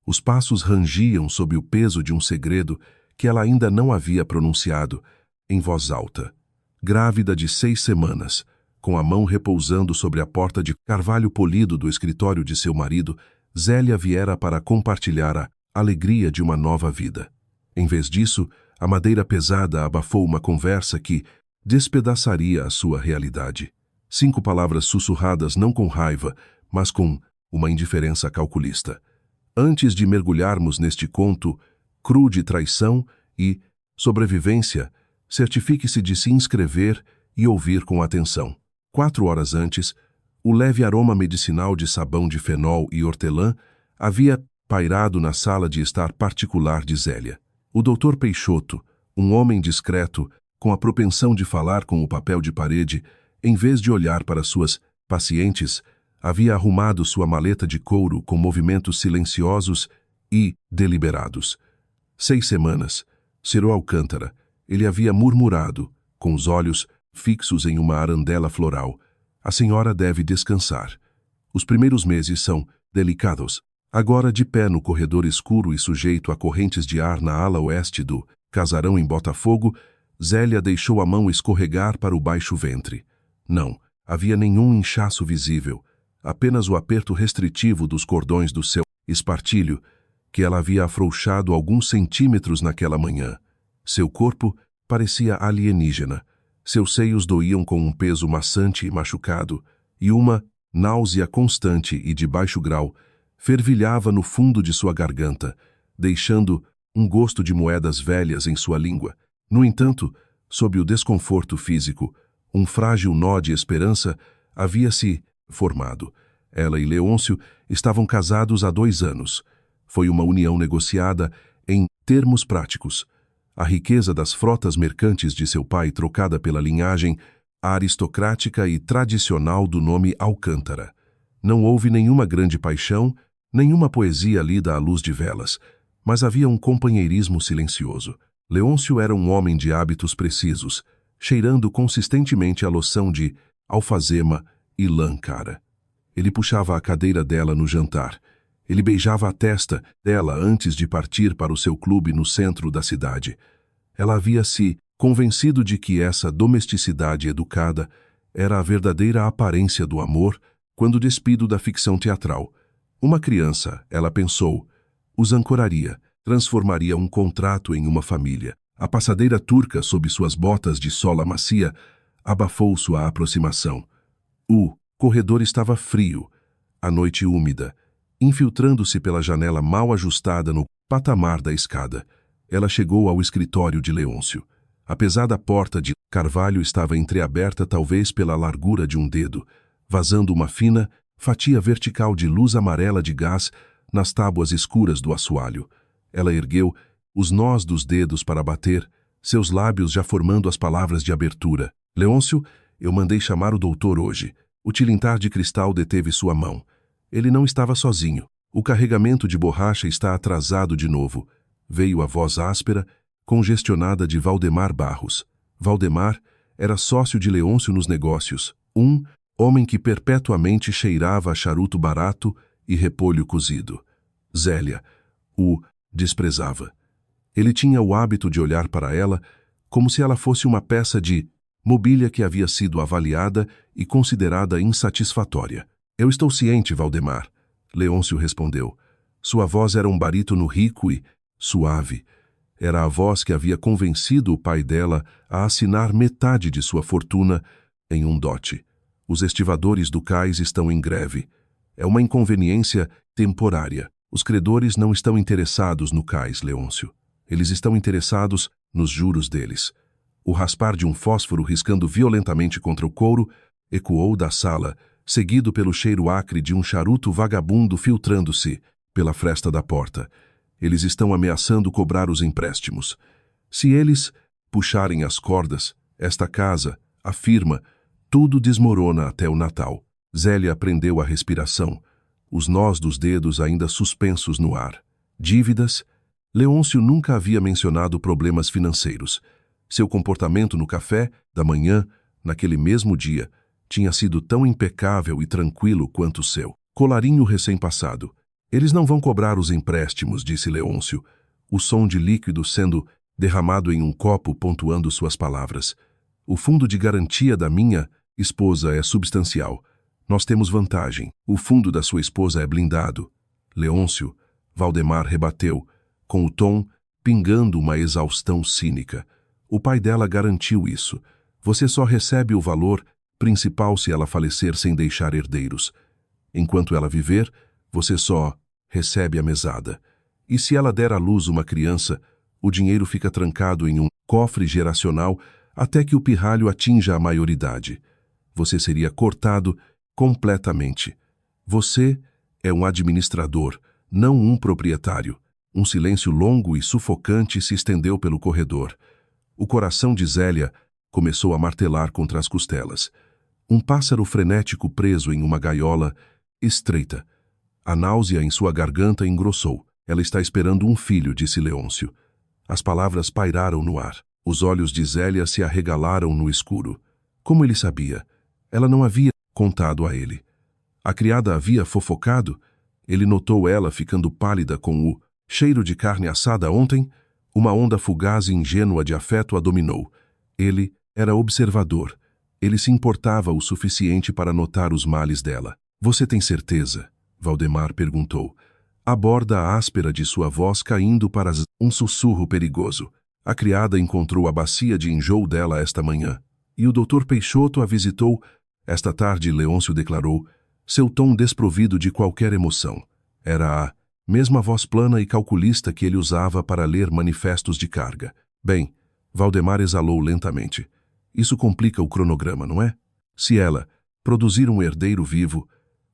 Os passos rangiam sob o peso de um segredo que ela ainda não havia pronunciado, em voz alta. Grávida de 6 semanas, com a mão repousando sobre a porta de carvalho polido do escritório de seu marido, Zélia viera para compartilhar a alegria de uma nova vida. Em vez disso, a madeira pesada abafou uma conversa que despedaçaria a sua realidade. 5 palavras sussurradas não com raiva, mas com uma indiferença calculista. Antes de mergulharmos neste conto cru de traição e sobrevivência, certifique-se de se inscrever e ouvir com atenção. 4 horas antes, o leve aroma medicinal de sabão de fenol e hortelã havia pairado na sala de estar particular de Zélia. O Dr. Peixoto, um homem discreto, com a propensão de falar com o papel de parede, em vez de olhar para suas pacientes, havia arrumado sua maleta de couro com movimentos silenciosos e deliberados. 6 semanas, Ciro Alcântara, ele havia murmurado, com os olhos fixos em uma arandela floral. A senhora deve descansar. Os primeiros meses são delicados. Agora, de pé no corredor escuro e sujeito a correntes de ar na ala oeste do casarão em Botafogo, Zélia deixou a mão escorregar para o baixo ventre. Não havia nenhum inchaço visível, apenas o aperto restritivo dos cordões do seu espartilho, que ela havia afrouxado alguns centímetros naquela manhã. Seu corpo parecia alienígena. Seus seios doíam com um peso maçante e machucado, e uma náusea constante e de baixo grau fervilhava no fundo de sua garganta, deixando um gosto de moedas velhas em sua língua. No entanto, sob o desconforto físico, um frágil nó de esperança havia se formado. Ela e Leôncio estavam casados há 2 anos. Foi uma união negociada em termos práticos. A riqueza das frotas mercantes de seu pai trocada pela linhagem aristocrática e tradicional do nome Alcântara. Não houve nenhuma grande paixão, nenhuma poesia lida à luz de velas, mas havia um companheirismo silencioso. Leôncio era um homem de hábitos precisos, cheirando consistentemente a loção de alfazema e lã cara. Ele puxava a cadeira dela no jantar. Ele beijava a testa dela antes de partir para o seu clube no centro da cidade. Ela havia se convencido de que essa domesticidade educada era a verdadeira aparência do amor quando despido da ficção teatral. Uma criança, ela pensou, os ancoraria, transformaria um contrato em uma família. A passadeira turca sob suas botas de sola macia abafou sua aproximação. O corredor estava frio, a noite úmida, infiltrando-se pela janela mal ajustada no patamar da escada. Ela chegou ao escritório de Leôncio. A pesada porta de carvalho estava entreaberta talvez pela largura de um dedo, vazando uma fina fatia vertical de luz amarela de gás nas tábuas escuras do assoalho. Ela ergueu os nós dos dedos para bater, seus lábios já formando as palavras de abertura. Leôncio, eu mandei chamar o doutor hoje. O tilintar de cristal deteve sua mão. Ele não estava sozinho. O carregamento de borracha está atrasado de novo. Veio a voz áspera, congestionada de Valdemar Barros. Valdemar era sócio de Leôncio nos negócios, um homem que perpetuamente cheirava a charuto barato e repolho cozido. Zélia o desprezava. Ele tinha o hábito de olhar para ela como se ela fosse uma peça de mobília que havia sido avaliada e considerada insatisfatória. Eu estou ciente, Valdemar, Leôncio respondeu. Sua voz era um barítono rico e suave. Era a voz que havia convencido o pai dela a assinar metade de sua fortuna em um dote. Os estivadores do cais estão em greve. É uma inconveniência temporária. Os credores não estão interessados no cais, Leôncio. Eles estão interessados nos juros deles. O raspar de um fósforo riscando violentamente contra o couro ecoou da sala, seguido pelo cheiro acre de um charuto vagabundo filtrando-se pela fresta da porta. Eles estão ameaçando cobrar os empréstimos. Se eles puxarem as cordas, esta casa, a firma, tudo desmorona até o Natal. Zélia prendeu a respiração, os nós dos dedos ainda suspensos no ar. Dívidas? Leôncio nunca havia mencionado problemas financeiros. Seu comportamento no café da manhã, naquele mesmo dia, tinha sido tão impecável e tranquilo quanto o seu. Colarinho recém-passado. Eles não vão cobrar os empréstimos, disse Leôncio, o som de líquido sendo derramado em um copo pontuando suas palavras. O fundo de garantia da minha esposa é substancial. Nós temos vantagem. O fundo da sua esposa é blindado. Leôncio, Valdemar rebateu, com o tom pingando uma exaustão cínica. O pai dela garantiu isso. Você só recebe o valor principal se ela falecer sem deixar herdeiros. Enquanto ela viver, você só recebe a mesada. E se ela der à luz uma criança, o dinheiro fica trancado em um cofre geracional até que o pirralho atinja a maioridade. Você seria cortado completamente. Você é um administrador, não um proprietário. Um silêncio longo e sufocante se estendeu pelo corredor. O coração de Zélia começou a martelar contra as costelas. Um pássaro frenético preso em uma gaiola estreita. A náusea em sua garganta engrossou. Ela está esperando um filho, disse Leôncio. As palavras pairaram no ar. Os olhos de Zélia se arregalaram no escuro. Como ele sabia? Ela não havia contado a ele. A criada havia fofocado. Ele notou ela ficando pálida com o cheiro de carne assada ontem. Uma onda fugaz e ingênua de afeto a dominou. Ele era observador. Ele se importava o suficiente para notar os males dela. Você tem certeza? Valdemar perguntou. A borda áspera de sua voz caindo para um sussurro perigoso. A criada encontrou a bacia de enjoo dela esta manhã. E o Dr. Peixoto a visitou esta tarde, Leôncio declarou, seu tom desprovido de qualquer emoção. Era a mesma voz plana e calculista que ele usava para ler manifestos de carga. Bem, Valdemar exalou lentamente. Isso complica o cronograma, não é? Se ela produzir um herdeiro vivo,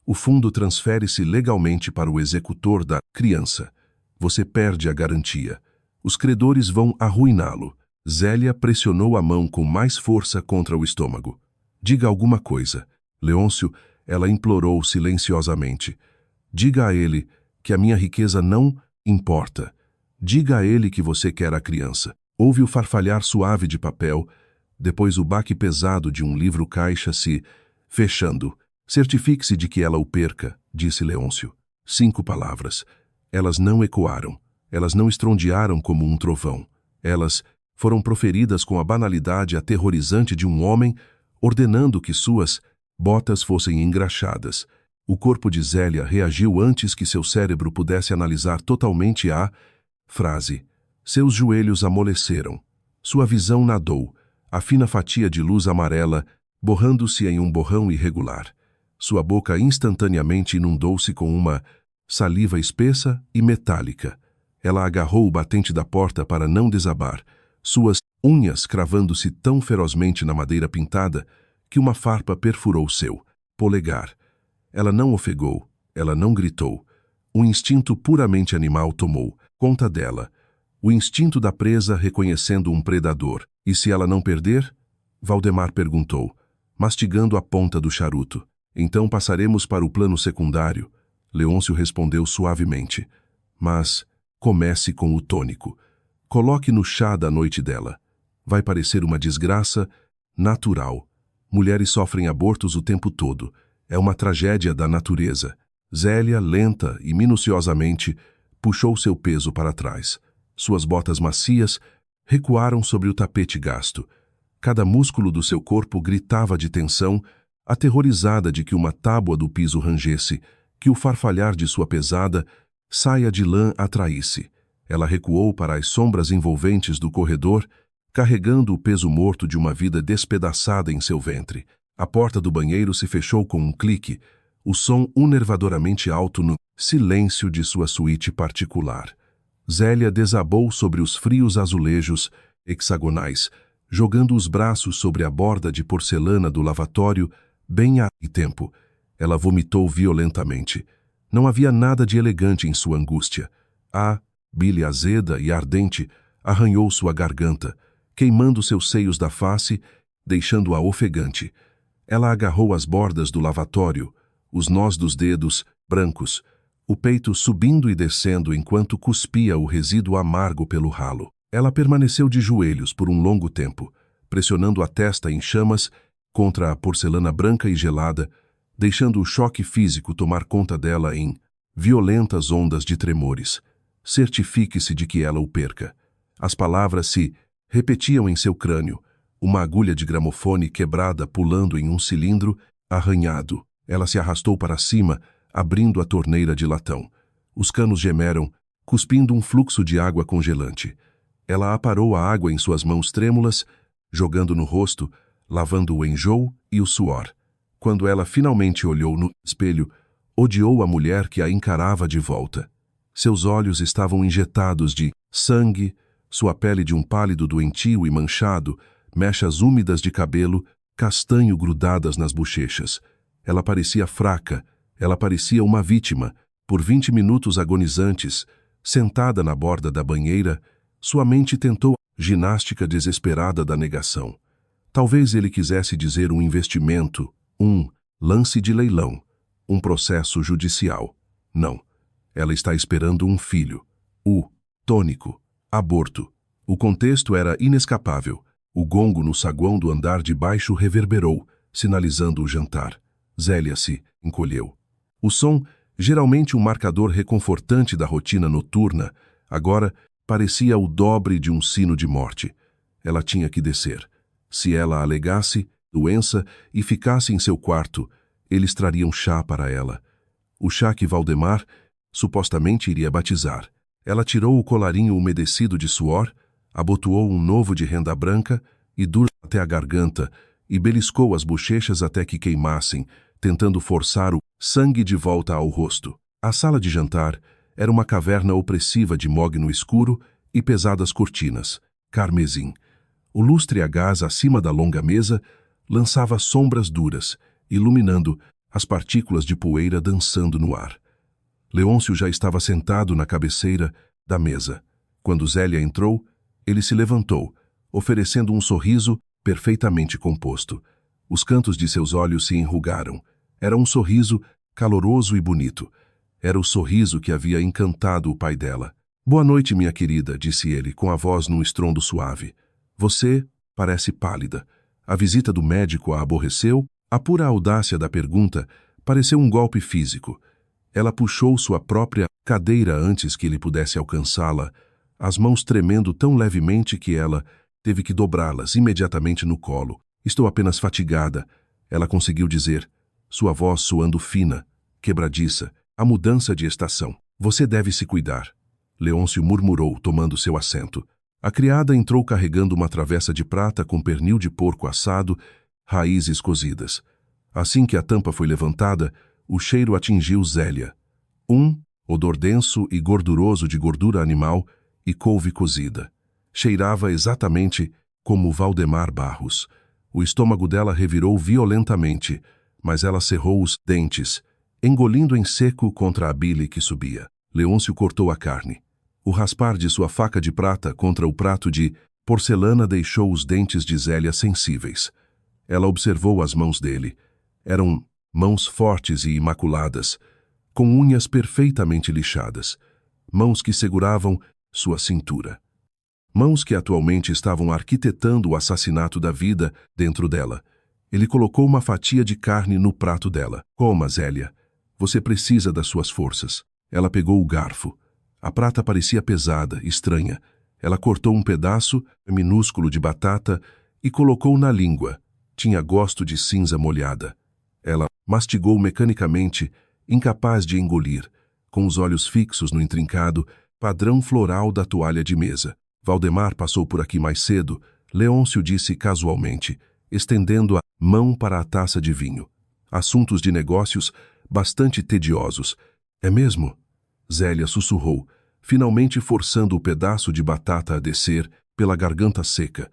o fundo transfere-se legalmente para o executor da criança. Você perde a garantia. Os credores vão arruiná-lo. Zélia pressionou a mão com mais força contra o estômago. Diga alguma coisa. Leôncio, ela implorou silenciosamente. Diga a ele que a minha riqueza não importa. Diga a ele que você quer a criança. Houve o farfalhar suave de papel, depois o baque pesado de um livro-caixa se fechando. Certifique-se de que ela o perca, disse Leôncio. 5 palavras. Elas não ecoaram. Elas não estrondearam como um trovão. Elas foram proferidas com a banalidade aterrorizante de um homem ordenando que suas botas fossem engraxadas. O corpo de Zélia reagiu antes que seu cérebro pudesse analisar totalmente a frase. Seus joelhos amoleceram. Sua visão nadou, a fina fatia de luz amarela borrando-se em um borrão irregular. Sua boca instantaneamente inundou-se com uma saliva espessa e metálica. Ela agarrou o batente da porta para não desabar, suas unhas cravando-se tão ferozmente na madeira pintada que uma farpa perfurou seu polegar. Ela não ofegou, ela não gritou. Um instinto puramente animal tomou conta dela. O instinto da presa reconhecendo um predador. E se ela não perder? Valdemar perguntou, mastigando a ponta do charuto. Então passaremos para o plano secundário. Leôncio respondeu suavemente. Mas comece com o tônico. Coloque no chá da noite dela. Vai parecer uma desgraça natural. Mulheres sofrem abortos o tempo todo. É uma tragédia da natureza. Zélia, lenta e minuciosamente, puxou seu peso para trás. Suas botas macias recuaram sobre o tapete gasto. Cada músculo do seu corpo gritava de tensão, aterrorizada de que uma tábua do piso rangesse, que o farfalhar de sua pesada saia de lã atraísse. Ela recuou para as sombras envolventes do corredor, carregando o peso morto de uma vida despedaçada em seu ventre. A porta do banheiro se fechou com um clique, o som unervadoramente alto no silêncio de sua suíte particular. Zélia desabou sobre os frios azulejos hexagonais, jogando os braços sobre a borda de porcelana do lavatório, bem a tempo. Ela vomitou violentamente. Não havia nada de elegante em sua angústia. A bile azeda e ardente arranhou sua garganta, queimando seus seios da face, deixando-a ofegante. Ela agarrou as bordas do lavatório, os nós dos dedos, brancos, o peito subindo e descendo enquanto cuspia o resíduo amargo pelo ralo. Ela permaneceu de joelhos por um longo tempo, pressionando a testa em chamas contra a porcelana branca e gelada, deixando o choque físico tomar conta dela em violentas ondas de tremores. Certifique-se de que ela o perca. As palavras se repetiam em seu crânio, uma agulha de gramofone quebrada pulando em um cilindro arranhado. Ela se arrastou para cima, abrindo a torneira de latão. Os canos gemeram, cuspindo um fluxo de água congelante. Ela aparou a água em suas mãos trêmulas, jogando no rosto, lavando o enjoo e o suor. Quando ela finalmente olhou no espelho, odiou a mulher que a encarava de volta. Seus olhos estavam injetados de sangue, sua pele de um pálido doentio e manchado, mechas úmidas de cabelo, castanho grudadas nas bochechas. Ela parecia fraca, ela parecia uma vítima. Por 20 minutos agonizantes, sentada na borda da banheira, sua mente tentou a ginástica desesperada da negação. Talvez ele quisesse dizer um investimento, um lance de leilão, um processo judicial. Não. Ela está esperando um filho. O tônico. Aborto. O contexto era inescapável. O gongo no saguão do andar de baixo reverberou, sinalizando o jantar. Zélia se encolheu. O som, geralmente um marcador reconfortante da rotina noturna, agora parecia o dobre de um sino de morte. Ela tinha que descer. Se ela alegasse doença e ficasse em seu quarto, eles trariam chá para ela. O chá que Valdemar supostamente iria batizar. Ela tirou o colarinho umedecido de suor, abotoou um novo de renda branca e dura até a garganta e beliscou as bochechas até que queimassem, tentando forçar o sangue de volta ao rosto. A sala de jantar era uma caverna opressiva de mogno escuro e pesadas cortinas, carmesim. O lustre a gás acima da longa mesa lançava sombras duras, iluminando as partículas de poeira dançando no ar. Leôncio já estava sentado na cabeceira da mesa. Quando Zélia entrou, ele se levantou, oferecendo um sorriso perfeitamente composto. Os cantos de seus olhos se enrugaram. Era um sorriso caloroso e bonito. Era o sorriso que havia encantado o pai dela. "Boa noite, minha querida", disse ele, com a voz num estrondo suave. "Você parece pálida. A visita do médico a aborreceu?" A pura audácia da pergunta pareceu um golpe físico. Ela puxou sua própria cadeira antes que ele pudesse alcançá-la, as mãos tremendo tão levemente que ela teve que dobrá-las imediatamente no colo. "Estou apenas fatigada", ela conseguiu dizer, sua voz soando fina, quebradiça. "A mudança de estação. Você deve se cuidar", Leôncio murmurou, tomando seu assento. A criada entrou carregando uma travessa de prata com pernil de porco assado, raízes cozidas. Assim que a tampa foi levantada, o cheiro atingiu Zélia. Odor denso e gorduroso de gordura animal e couve cozida. Cheirava exatamente como Valdemar Barros. O estômago dela revirou violentamente, mas ela cerrou os dentes, engolindo em seco contra a bile que subia. Leôncio cortou a carne. O raspar de sua faca de prata contra o prato de porcelana deixou os dentes de Zélia sensíveis. Ela observou as mãos dele. Eram mãos fortes e imaculadas, com unhas perfeitamente lixadas. Mãos que seguravam sua cintura. Mãos que atualmente estavam arquitetando o assassinato da vida dentro dela. Ele colocou uma fatia de carne no prato dela. "Coma, Zélia. Você precisa das suas forças." Ela pegou o garfo. A prata parecia pesada, estranha. Ela cortou um pedaço minúsculo de batata e colocou na língua. Tinha gosto de cinza molhada. Ela mastigou mecanicamente, incapaz de engolir, com os olhos fixos no intrincado padrão floral da toalha de mesa. "Valdemar passou por aqui mais cedo", Leôncio disse casualmente, estendendo a mão para a taça de vinho. "Assuntos de negócios bastante tediosos." "É mesmo?" Zélia sussurrou, finalmente forçando o pedaço de batata a descer pela garganta seca.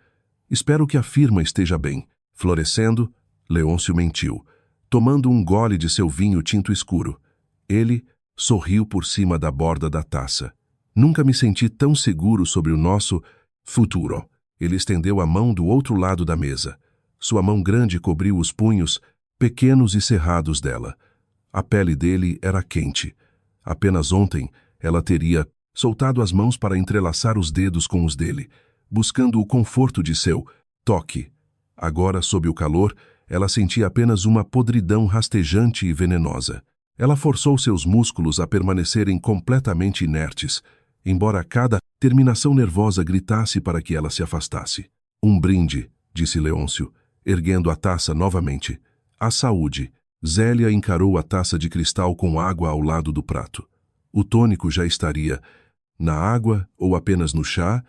"Espero que a firma esteja bem." Florescendo, Leôncio mentiu, tomando um gole de seu vinho tinto escuro. Ele sorriu por cima da borda da taça. "Nunca me senti tão seguro sobre o nosso futuro." Ele estendeu a mão do outro lado da mesa. Sua mão grande cobriu os punhos, pequenos e cerrados dela. A pele dele era quente. Apenas ontem, ela teria soltado as mãos para entrelaçar os dedos com os dele, buscando o conforto de seu toque. Agora, sob o calor, ela sentia apenas uma podridão rastejante e venenosa. Ela forçou seus músculos a permanecerem completamente inertes, embora cada terminação nervosa gritasse para que ela se afastasse. Um brinde, disse Leôncio, erguendo a taça novamente. À saúde. Zélia encarou a taça de cristal com água ao lado do prato. O tônico já estaria na água ou apenas no chá?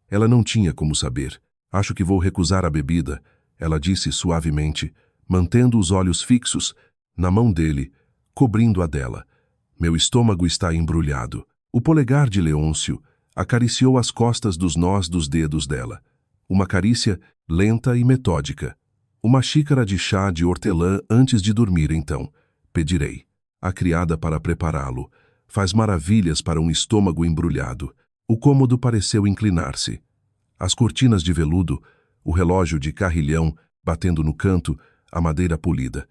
Ela não tinha como saber. Acho que vou recusar a bebida, ela disse suavemente, mantendo os olhos fixos na mão dele, cobrindo a dela. Meu estômago está embrulhado. O polegar de Leôncio acariciou as costas dos nós dos dedos dela. Uma carícia lenta e metódica. Uma xícara de chá de hortelã antes de dormir, então. Pedirei. A criada para prepará-lo. Faz maravilhas para um estômago embrulhado. O cômodo pareceu inclinar-se. As cortinas de veludo, o relógio de carrilhão batendo no canto, a madeira polida.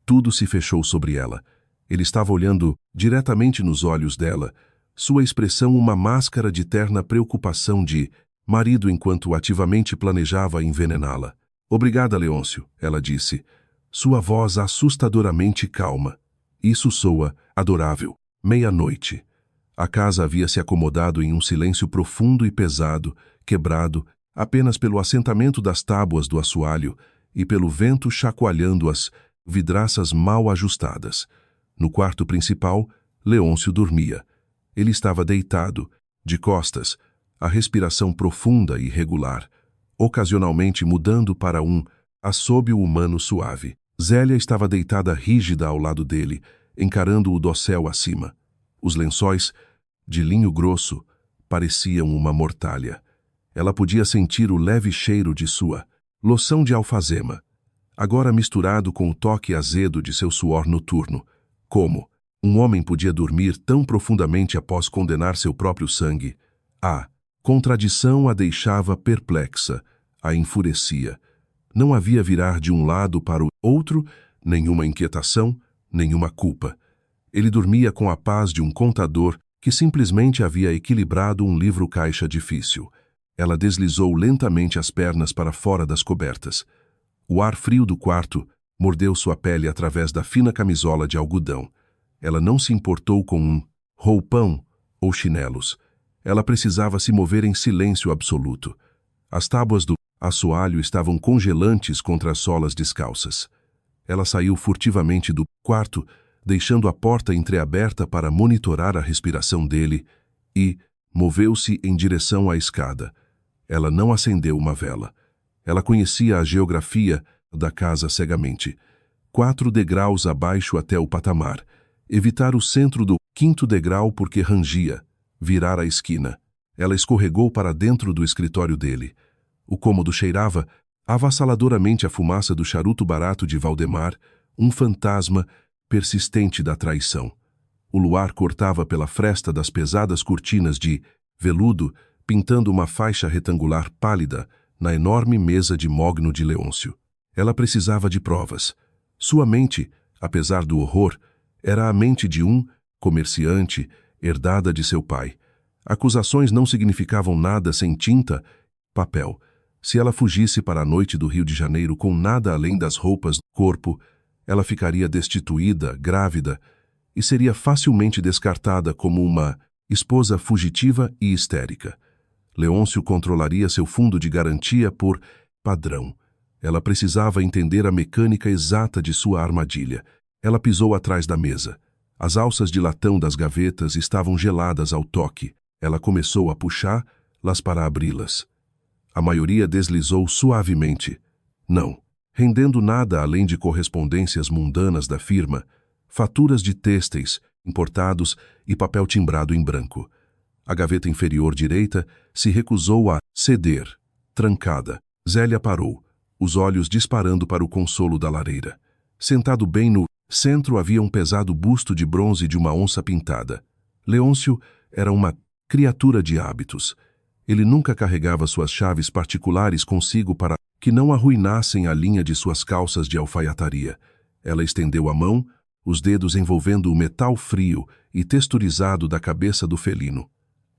Tudo se fechou sobre ela. Ele estava olhando diretamente nos olhos dela, sua expressão uma máscara de terna preocupação de marido enquanto ativamente planejava envenená-la. Obrigada, Leôncio, ela disse. Sua voz assustadoramente calma. Isso soa adorável. Meia-noite. A casa havia se acomodado em um silêncio profundo e pesado, quebrado apenas pelo assentamento das tábuas do assoalho e pelo vento chacoalhando as vidraças mal ajustadas. No quarto principal, Leôncio dormia. Ele estava deitado, de costas, a respiração profunda e regular, ocasionalmente mudando para um assobio humano suave. Zélia estava deitada rígida ao lado dele, encarando o dossel acima. Os lençóis, de linho grosso, pareciam uma mortalha. Ela podia sentir o leve cheiro de sua loção de alfazema, agora misturado com o toque azedo de seu suor noturno. Como um homem podia dormir tão profundamente após condenar seu próprio sangue? A contradição a deixava perplexa, a enfurecia. Não havia virar de um lado para o outro, nenhuma inquietação, nenhuma culpa. Ele dormia com a paz de um contador que simplesmente havia equilibrado um livro-caixa difícil. Ela deslizou lentamente as pernas para fora das cobertas. O ar frio do quarto mordeu sua pele através da fina camisola de algodão. Ela não se importou com um roupão ou chinelos. Ela precisava se mover em silêncio absoluto. As tábuas do assoalho estavam congelantes contra as solas descalças. Ela saiu furtivamente do quarto, deixando a porta entreaberta para monitorar a respiração dele, e moveu-se em direção à escada. Ela não acendeu uma vela. Ela conhecia a geografia da casa cegamente. 4 degraus abaixo até o patamar. Evitar o centro do 5º degrau porque rangia. Virar a esquina. Ela escorregou para dentro do escritório dele. O cômodo cheirava avassaladoramente a fumaça do charuto barato de Valdemar, um fantasma persistente da traição. O luar cortava pela fresta das pesadas cortinas de veludo, pintando uma faixa retangular pálida na enorme mesa de mogno de Leôncio. Ela precisava de provas. Sua mente, apesar do horror, era a mente de um comerciante, herdada de seu pai. Acusações não significavam nada sem tinta, papel. Se ela fugisse para a noite do Rio de Janeiro com nada além das roupas do corpo, ela ficaria destituída, grávida, e seria facilmente descartada como uma esposa fugitiva e histérica. Leôncio controlaria seu fundo de garantia por padrão. Ela precisava entender a mecânica exata de sua armadilha. Ela pisou atrás da mesa. As alças de latão das gavetas estavam geladas ao toque. Ela começou a puxá-las para abri-las. A maioria deslizou suavemente. Não, rendendo nada além de correspondências mundanas da firma, faturas de têxteis importados e papel timbrado em branco. A gaveta inferior direita se recusou a ceder, trancada. Zélia parou, os olhos disparando para o consolo da lareira. Sentado bem no centro havia um pesado busto de bronze de uma onça pintada. Leôncio era uma criatura de hábitos. Ele nunca carregava suas chaves particulares consigo para que não arruinassem a linha de suas calças de alfaiataria. Ela estendeu a mão, os dedos envolvendo o metal frio e texturizado da cabeça do felino.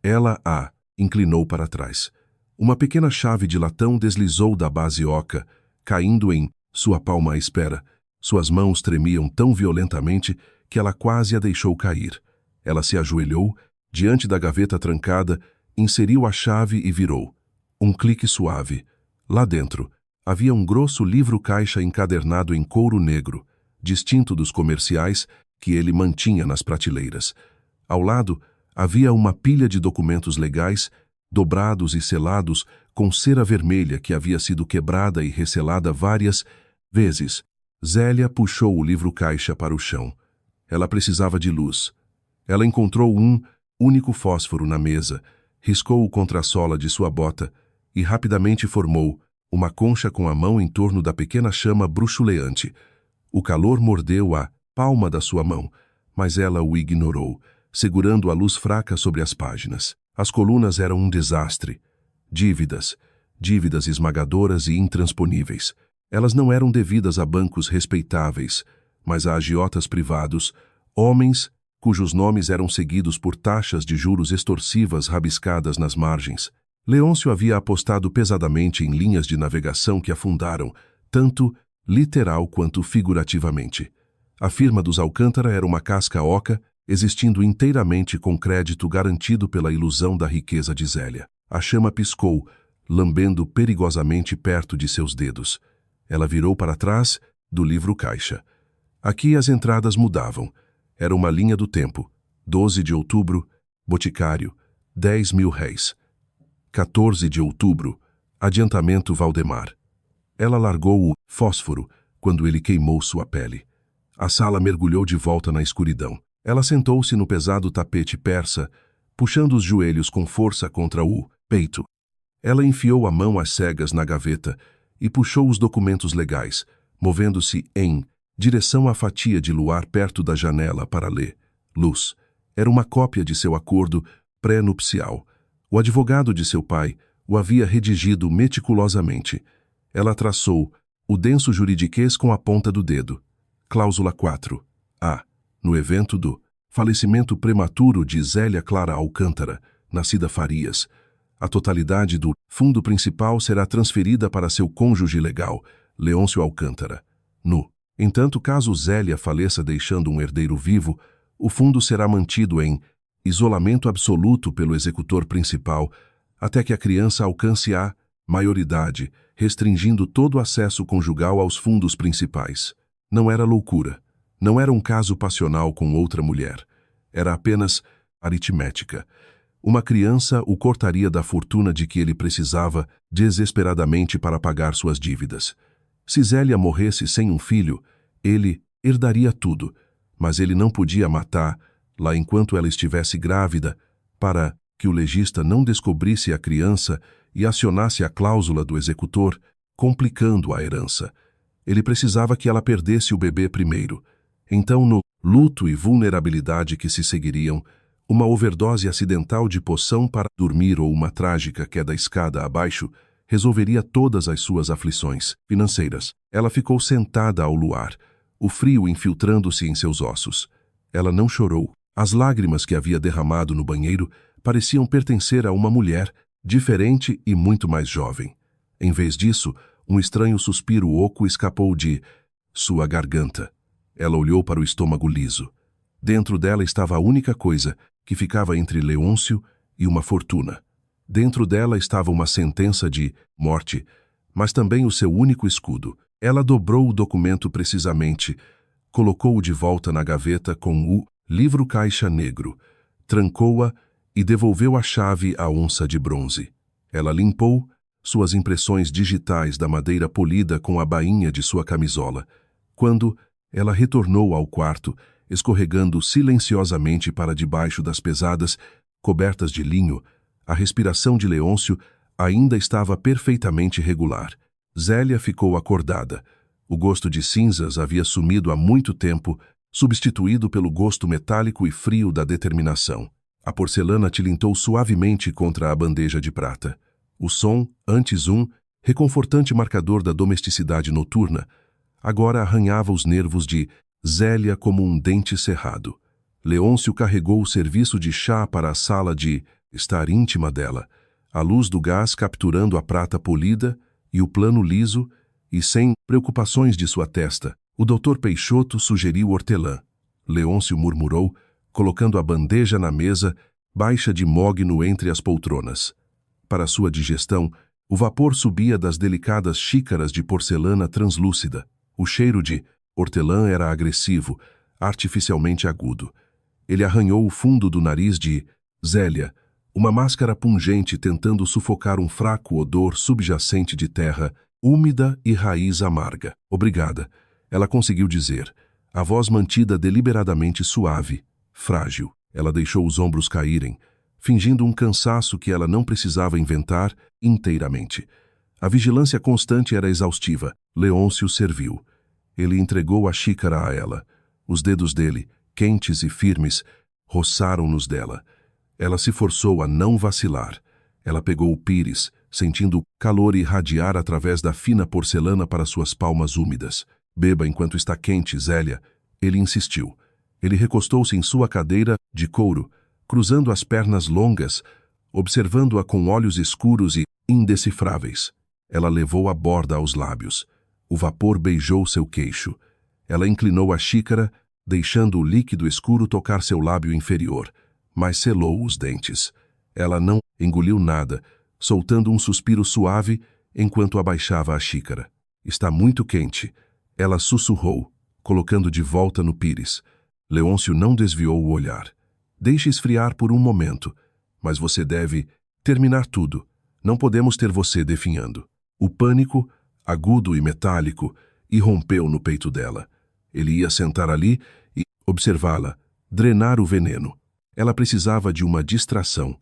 Ela a inclinou para trás. Uma pequena chave de latão deslizou da base oca, caindo em sua palma à espera. Suas mãos tremiam tão violentamente que ela quase a deixou cair. Ela se ajoelhou, diante da gaveta trancada, inseriu a chave e virou. Um clique suave. Lá dentro, havia um grosso livro-caixa encadernado em couro negro, distinto dos comerciais que ele mantinha nas prateleiras. Ao lado, havia uma pilha de documentos legais, dobrados e selados com cera vermelha que havia sido quebrada e reselada várias vezes. Zélia puxou o livro-caixa para o chão. Ela precisava de luz. Ela encontrou um único fósforo na mesa, riscou-o contra a sola de sua bota e rapidamente formou uma concha com a mão em torno da pequena chama bruxuleante. O calor mordeu a palma da sua mão, mas ela o ignorou, segurando a luz fraca sobre as páginas. As colunas eram um desastre. Dívidas esmagadoras e intransponíveis. Elas não eram devidas a bancos respeitáveis, mas a agiotas privados, homens cujos nomes eram seguidos por taxas de juros extorsivas rabiscadas nas margens. Leôncio havia apostado pesadamente em linhas de navegação que afundaram, tanto literal quanto figurativamente. A firma dos Alcântara era uma casca oca, existindo inteiramente com crédito garantido pela ilusão da riqueza de Zélia. A chama piscou, lambendo perigosamente perto de seus dedos. Ela virou para trás do livro-caixa. Aqui as entradas mudavam. Era uma linha do tempo. 12 de outubro, Boticário, 10.000 réis. 14 de outubro, adiantamento Valdemar. Ela largou o fósforo quando ele queimou sua pele. A sala mergulhou de volta na escuridão. Ela sentou-se no pesado tapete persa, puxando os joelhos com força contra o peito. Ela enfiou a mão às cegas na gaveta e puxou os documentos legais, movendo-se em direção à fatia de luar perto da janela para ler. Luz. Era uma cópia de seu acordo pré-nupcial. O advogado de seu pai o havia redigido meticulosamente. Ela traçou o denso juridiquês com a ponta do dedo. Cláusula 4. A. No evento do falecimento prematuro de Zélia Clara Alcântara, nascida Farias, a totalidade do fundo principal será transferida para seu cônjuge legal, Leôncio Alcântara. No entanto, caso Zélia faleça deixando um herdeiro vivo, o fundo será mantido em isolamento absoluto pelo executor principal até que a criança alcance a maioridade, restringindo todo acesso conjugal aos fundos principais. Não era loucura. Não era um caso passional com outra mulher. Era apenas aritmética. Uma criança o cortaria da fortuna de que ele precisava desesperadamente para pagar suas dívidas. Se Zélia morresse sem um filho, ele herdaria tudo, mas ele não podia matá-la enquanto ela estivesse grávida, para que o legista não descobrisse a criança e acionasse a cláusula do executor, complicando a herança. Ele precisava que ela perdesse o bebê primeiro. Então, no luto e vulnerabilidade que se seguiriam, uma overdose acidental de poção para dormir ou uma trágica queda escada abaixo resolveria todas as suas aflições financeiras. Ela ficou sentada ao luar, o frio infiltrando-se em seus ossos. Ela não chorou. As lágrimas que havia derramado no banheiro pareciam pertencer a uma mulher diferente e muito mais jovem. Em vez disso, um estranho suspiro oco escapou de sua garganta. Ela olhou para o estômago liso. Dentro dela estava a única coisa que ficava entre Leôncio e uma fortuna. Dentro dela estava uma sentença de morte, mas também o seu único escudo. Ela dobrou o documento precisamente, colocou-o de volta na gaveta com o livro-caixa negro, trancou-a e devolveu a chave à onça de bronze. Ela limpou suas impressões digitais da madeira polida com a bainha de sua camisola. Quando ela retornou ao quarto, escorregando silenciosamente para debaixo das pesadas cobertas de linho, a respiração de Leôncio ainda estava perfeitamente regular. Zélia ficou acordada. O gosto de cinzas havia sumido há muito tempo, substituído pelo gosto metálico e frio da determinação. A porcelana tilintou suavemente contra a bandeja de prata. O som, antes reconfortante marcador da domesticidade noturna, agora arranhava os nervos de Zélia como um dente cerrado. Leôncio carregou o serviço de chá para a sala de estar íntima dela, a luz do gás capturando a prata polida e o plano liso, e sem preocupações de sua testa, o Dr. Peixoto sugeriu hortelã. Leôncio murmurou, colocando a bandeja na mesa, baixa de mogno entre as poltronas. Para sua digestão, o vapor subia das delicadas xícaras de porcelana translúcida. O cheiro de hortelã era agressivo, artificialmente agudo. Ele arranhou o fundo do nariz de Zélia, uma máscara pungente tentando sufocar um fraco odor subjacente de terra, úmida e raiz amarga. Obrigada, ela conseguiu dizer, a voz mantida deliberadamente suave, frágil. Ela deixou os ombros caírem, fingindo um cansaço que ela não precisava inventar inteiramente. A vigilância constante era exaustiva. Leôncio serviu. Ele entregou a xícara a ela. Os dedos dele, quentes e firmes, roçaram nos dela. Ela se forçou a não vacilar. Ela pegou o pires, sentindo o calor irradiar através da fina porcelana para suas palmas úmidas. Beba enquanto está quente, Zélia. Ele insistiu. Ele recostou-se em sua cadeira de couro, cruzando as pernas longas, observando-a com olhos escuros e indecifráveis. Ela levou a borda aos lábios. O vapor beijou seu queixo. Ela inclinou a xícara, deixando o líquido escuro tocar seu lábio inferior, mas selou os dentes. Ela não engoliu nada, soltando um suspiro suave enquanto abaixava a xícara. Está muito quente. Ela sussurrou, colocando de volta no pires. Leôncio não desviou o olhar. Deixe esfriar por um momento, mas você deve terminar tudo. Não podemos ter você definhando. O pânico, agudo e metálico, irrompeu no peito dela. Ele ia sentar ali e observá-la, drenar o veneno. Ela precisava de uma distração.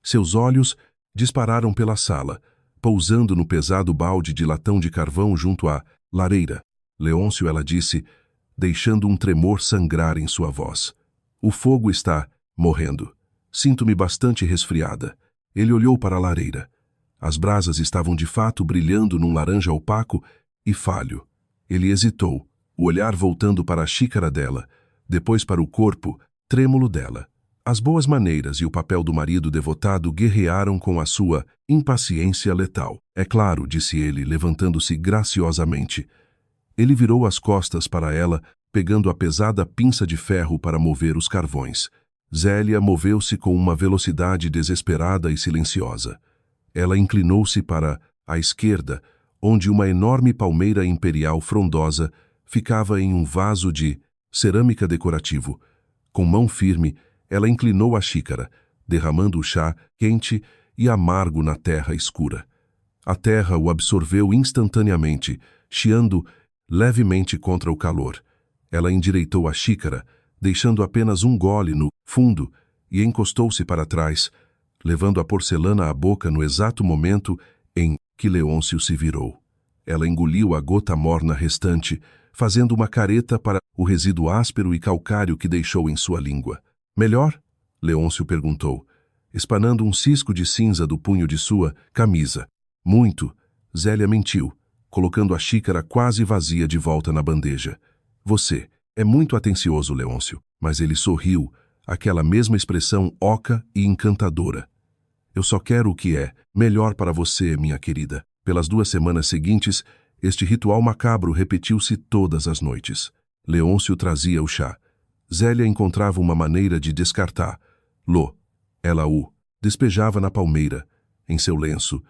Seus olhos dispararam pela sala, pousando no pesado balde de latão de carvão junto à lareira. Leôncio, ela disse, deixando um tremor sangrar em sua voz. O fogo está morrendo. Sinto-me bastante resfriada. Ele olhou para a lareira. As brasas estavam de fato brilhando num laranja opaco e falho. Ele hesitou, o olhar voltando para a xícara dela, depois para o corpo trêmulo dela. As boas maneiras e o papel do marido devotado guerrearam com a sua impaciência letal. É claro, disse ele, levantando-se graciosamente. Ele virou as costas para ela, pegando a pesada pinça de ferro para mover os carvões. Zélia moveu-se com uma velocidade desesperada e silenciosa. Ela inclinou-se para a esquerda, onde uma enorme palmeira imperial frondosa ficava em um vaso de cerâmica decorativo. Com mão firme, ela inclinou a xícara, derramando o chá quente e amargo na terra escura. A terra o absorveu instantaneamente, chiando levemente contra o calor. Ela endireitou a xícara, deixando apenas um gole no fundo, e encostou-se para trás, levando a porcelana à boca no exato momento em que Leôncio se virou. Ela engoliu a gota morna restante, fazendo uma careta para o resíduo áspero e calcário que deixou em sua língua. Melhor? Leôncio perguntou, espanando um cisco de cinza do punho de sua camisa. Muito. Zélia mentiu, colocando a xícara quase vazia de volta na bandeja. Você é muito atencioso, Leôncio, mas ele sorriu, aquela mesma expressão oca e encantadora. Eu só quero o que é melhor para você, minha querida. Pelas 2 semanas seguintes, este ritual macabro repetiu-se todas as noites. Leôncio trazia o chá. Zélia encontrava uma maneira de descartá-lo. Ela o despejava na palmeira, em seu lenço,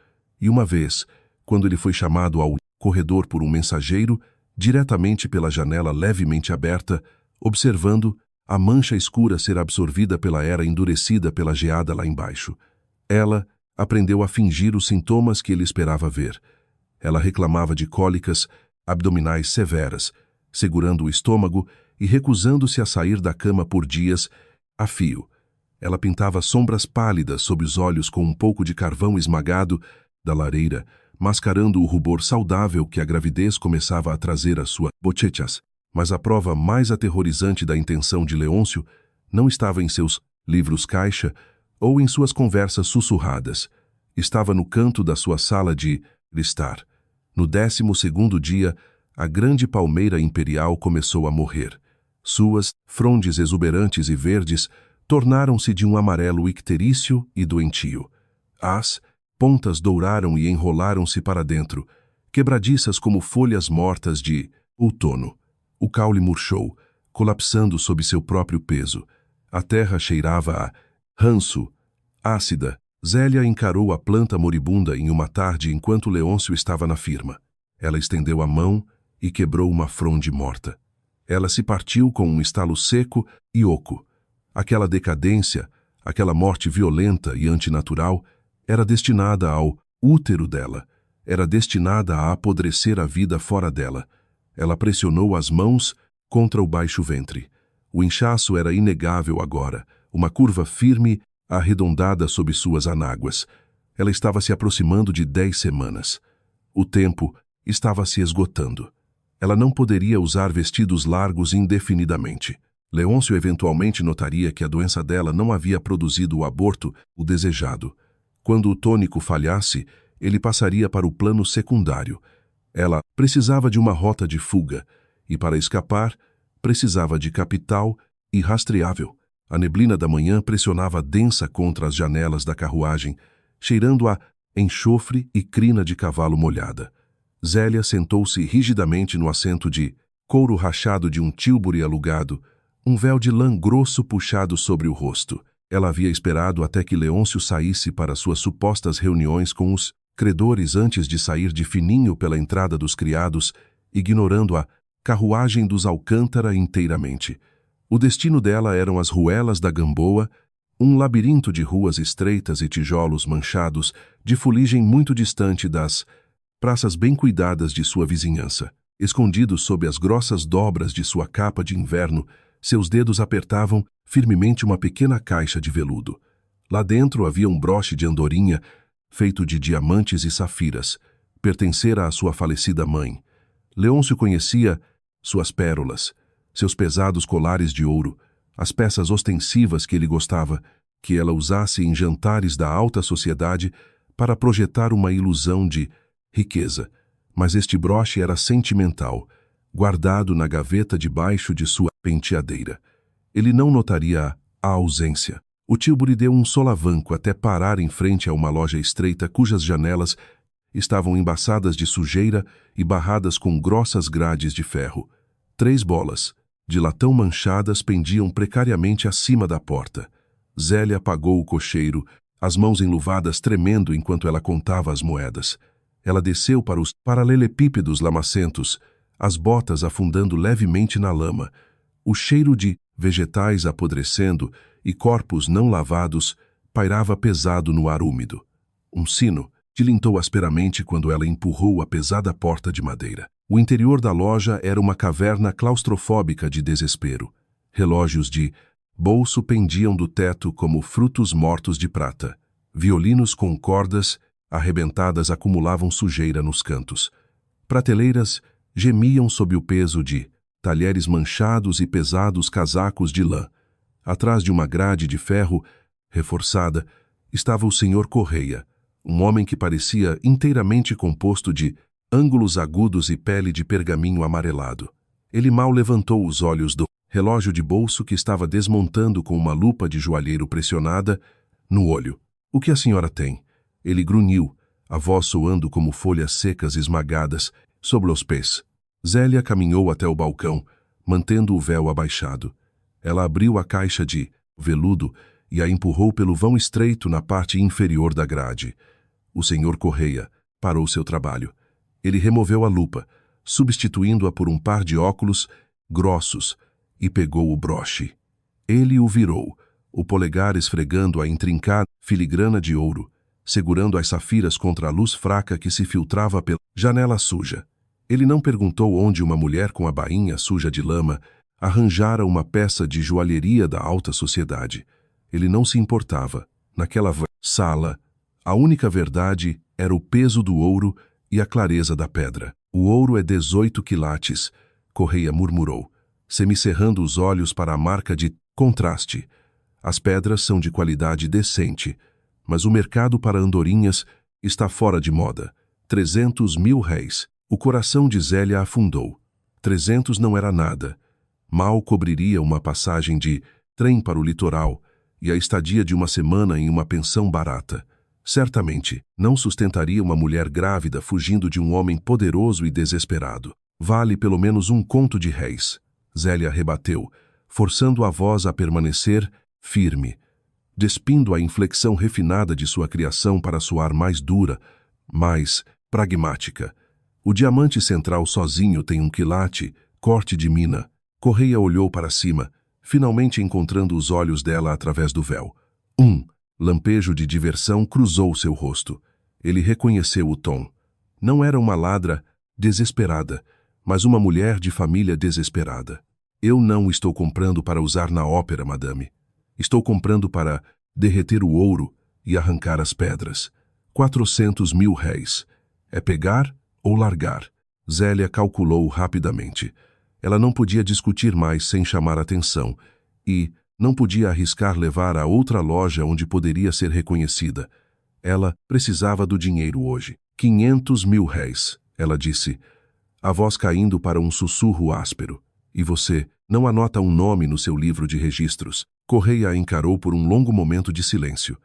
e uma vez, quando ele foi chamado ao corredor por um mensageiro, diretamente pela janela levemente aberta, observando a mancha escura ser absorvida pela era endurecida pela geada lá embaixo. Ela aprendeu a fingir os sintomas que ele esperava ver. Ela reclamava de cólicas abdominais severas, segurando o estômago e recusando-se a sair da cama por dias a fio. Ela pintava sombras pálidas sob os olhos com um pouco de carvão esmagado da lareira, mascarando o rubor saudável que a gravidez começava a trazer às suas bochechas. Mas a prova mais aterrorizante da intenção de Leôncio não estava em seus livros-caixa ou em suas conversas sussurradas. Estava no canto da sua sala de estar. No 12º dia, a grande palmeira imperial começou a morrer. Suas frondes exuberantes e verdes tornaram-se de um amarelo icterício e doentio. As pontas douraram e enrolaram-se para dentro, quebradiças como folhas mortas de outono. O caule murchou, colapsando sob seu próprio peso. A terra cheirava a ranço, ácida. Zélia encarou a planta moribunda em uma tarde enquanto Leôncio estava na firma. Ela estendeu a mão e quebrou uma fronde morta. Ela se partiu com um estalo seco e oco. Aquela decadência, aquela morte violenta e antinatural, era destinada ao útero dela. Era destinada a apodrecer a vida fora dela. Ela pressionou as mãos contra o baixo ventre. O inchaço era inegável agora, uma curva firme, arredondada sob suas anáguas. Ela estava se aproximando de 10 semanas. O tempo estava se esgotando. Ela não poderia usar vestidos largos indefinidamente. Leôncio eventualmente notaria que a doença dela não havia produzido o aborto, o desejado. Quando o tônico falhasse, ele passaria para o plano secundário. Ela precisava de uma rota de fuga, e para escapar, precisava de capital e rastreável. A neblina da manhã pressionava densa contra as janelas da carruagem, cheirando a enxofre e crina de cavalo molhada. Zélia sentou-se rigidamente no assento de couro rachado de um tílburi alugado, um véu de lã grosso puxado sobre o rosto. Ela havia esperado até que Leôncio saísse para suas supostas reuniões com os credores antes de sair de fininho pela entrada dos criados, ignorando a carruagem dos Alcântara inteiramente. O destino dela eram as ruelas da Gamboa, um labirinto de ruas estreitas e tijolos manchados, de fuligem muito distante das praças bem cuidadas de sua vizinhança. Escondidos sob as grossas dobras de sua capa de inverno, seus dedos apertavam firmemente uma pequena caixa de veludo. Lá dentro havia um broche de andorinha, feito de diamantes e safiras, pertencera à sua falecida mãe. Leôncio conhecia suas pérolas, seus pesados colares de ouro, as peças ostensivas que ele gostava, que ela usasse em jantares da alta sociedade para projetar uma ilusão de riqueza. Mas este broche era sentimental, guardado na gaveta debaixo de sua penteadeira. Ele não notaria a ausência. O tílburi deu um solavanco até parar em frente a uma loja estreita cujas janelas estavam embaçadas de sujeira e barradas com grossas grades de ferro. 3 bolas de latão manchadas pendiam precariamente acima da porta. Zélia apagou o cocheiro, as mãos enluvadas tremendo enquanto ela contava as moedas. Ela desceu para os paralelepípedos lamacentos, as botas afundando levemente na lama. O cheiro de vegetais apodrecendo e corpos não lavados pairava pesado no ar úmido. Um sino tilintou asperamente quando ela empurrou a pesada porta de madeira. O interior da loja era uma caverna claustrofóbica de desespero. Relógios de bolso pendiam do teto como frutos mortos de prata. Violinos com cordas arrebentadas acumulavam sujeira nos cantos. Prateleiras gemiam sob o peso de talheres manchados e pesados casacos de lã. Atrás de uma grade de ferro reforçada estava o senhor Correia, um homem que parecia inteiramente composto de ângulos agudos e pele de pergaminho amarelado. Ele mal levantou os olhos do relógio de bolso que estava desmontando com uma lupa de joalheiro pressionada no olho. "O que a senhora tem?" Ele grunhiu, a voz soando como folhas secas esmagadas sobre os pés. Zélia caminhou até o balcão, mantendo o véu abaixado. Ela abriu a caixa de veludo e a empurrou pelo vão estreito na parte inferior da grade. O senhor Correia parou seu trabalho. Ele removeu a lupa, substituindo-a por um par de óculos grossos, e pegou o broche. Ele o virou, o polegar esfregando a intrincada filigrana de ouro, segurando as safiras contra a luz fraca que se filtrava pela janela suja. Ele não perguntou onde uma mulher com a bainha suja de lama arranjara uma peça de joalheria da alta sociedade. Ele não se importava. Naquela sala, a única verdade era o peso do ouro e a clareza da pedra. "O ouro é 18 quilates", Correia murmurou, semicerrando os olhos para a marca de contraste. "As pedras são de qualidade decente, mas o mercado para andorinhas está fora de moda. 300.000 réis. O coração de Zélia afundou. 300 não era nada. Mal cobriria uma passagem de trem para o litoral e a estadia de uma semana em uma pensão barata. Certamente não sustentaria uma mulher grávida fugindo de um homem poderoso e desesperado. Vale pelo menos 1 conto de réis. Zélia rebateu, forçando a voz a permanecer firme, despindo a inflexão refinada de sua criação para soar mais dura, mais pragmática. O diamante central sozinho tem um quilate, corte de mina. Correia olhou para cima, finalmente encontrando os olhos dela através do véu. Um lampejo de diversão cruzou seu rosto. Ele reconheceu o tom. Não era uma ladra desesperada, mas uma mulher de família desesperada. Eu não estou comprando para usar na ópera, madame. Estou comprando para derreter o ouro e arrancar as pedras. 400.000 réis. É pegar ou largar? Zélia calculou rapidamente. Ela não podia discutir mais sem chamar atenção e não podia arriscar levar a outra loja onde poderia ser reconhecida. Ela precisava do dinheiro hoje. 500.000 réis, ela disse, a voz caindo para um sussurro áspero. E você não anota um nome no seu livro de registros? Correia a encarou por um longo momento de silêncio.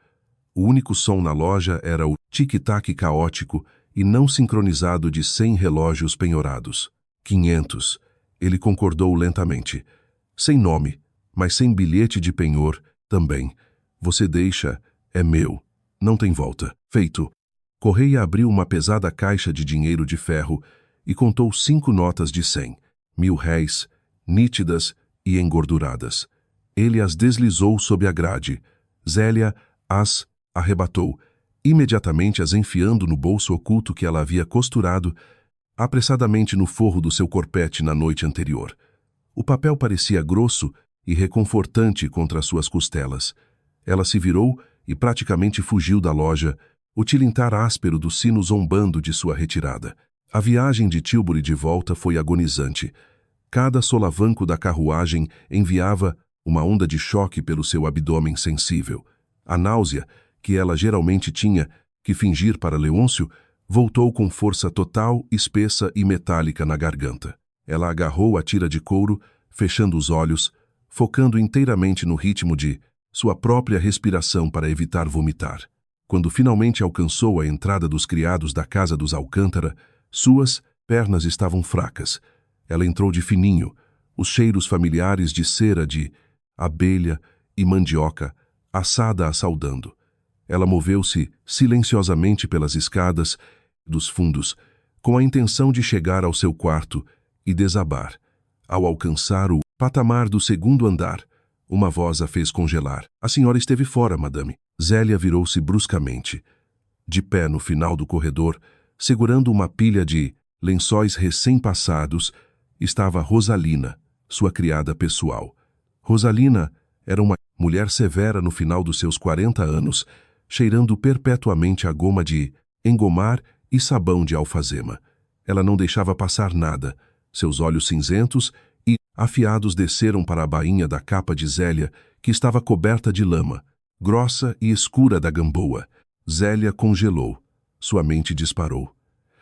O único som na loja era o tic-tac caótico e não sincronizado de 100 relógios penhorados. 500. Ele concordou lentamente. Sem nome, mas sem bilhete de penhor também. Você deixa, é meu. Não tem volta. Feito. Correia abriu uma pesada caixa de dinheiro de ferro e contou 5 notas de 100.000 réis, nítidas e engorduradas. Ele as deslizou sob a grade. Zélia as arrebatou, imediatamente as enfiando no bolso oculto que ela havia costurado apressadamente no forro do seu corpete na noite anterior. O papel parecia grosso e reconfortante contra suas costelas. Ela se virou e praticamente fugiu da loja, o tilintar áspero do sino zombando de sua retirada. A viagem de Tilbury de volta foi agonizante. Cada solavanco da carruagem enviava uma onda de choque pelo seu abdômen sensível. A náusea, que ela geralmente tinha que fingir para Leôncio, voltou com força total, espessa e metálica na garganta. Ela agarrou a tira de couro, fechando os olhos, focando inteiramente no ritmo de sua própria respiração para evitar vomitar. Quando finalmente alcançou a entrada dos criados da casa dos Alcântara, suas pernas estavam fracas. Ela entrou de fininho, os cheiros familiares de cera de abelha e mandioca assada a saudando. Ela moveu-se silenciosamente pelas escadas dos fundos, com a intenção de chegar ao seu quarto e desabar. Ao alcançar o patamar do segundo andar, uma voz a fez congelar. A senhora esteve fora, madame. Zélia virou-se bruscamente. De pé no final do corredor, segurando uma pilha de lençóis recém-passados, estava Rosalina, sua criada pessoal. Rosalina era uma mulher severa no final dos seus 40 anos, cheirando perpetuamente a goma de engomar e sabão de alfazema. Ela não deixava passar nada. Seus olhos cinzentos e afiados desceram para a bainha da capa de Zélia, que estava coberta de lama, grossa e escura da gamboa. Zélia congelou. Sua mente disparou.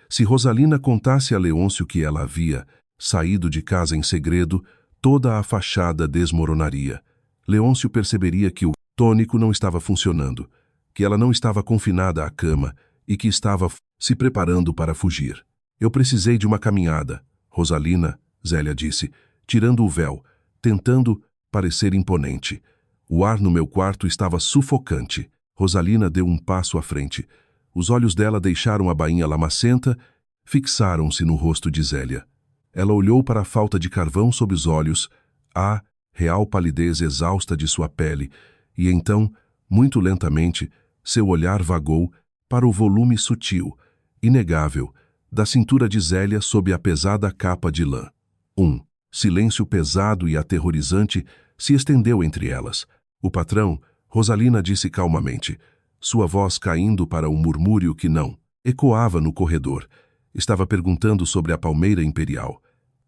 Se Rosalina contasse a Leôncio que ela havia saído de casa em segredo, toda a fachada desmoronaria. Leôncio perceberia que o tônico não estava funcionando, que ela não estava confinada à cama e que estava se preparando para fugir. Eu precisei de uma caminhada, Rosalina, Zélia disse, tirando o véu, tentando parecer imponente. O ar no meu quarto estava sufocante. Rosalina deu um passo à frente. Os olhos dela deixaram a bainha lamacenta, fixaram-se no rosto de Zélia. Ela olhou para a falta de carvão sob os olhos, a real palidez exausta de sua pele, e então, muito lentamente, seu olhar vagou para o volume sutil, inegável, da cintura de Zélia sob a pesada capa de lã. Um silêncio pesado e aterrorizante se estendeu entre elas. O patrão, Rosalina disse calmamente, sua voz caindo para um murmúrio que não ecoava no corredor. Estava perguntando sobre a palmeira imperial.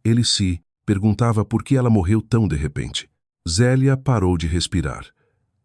Ele se perguntava por que ela morreu tão de repente. Zélia parou de respirar.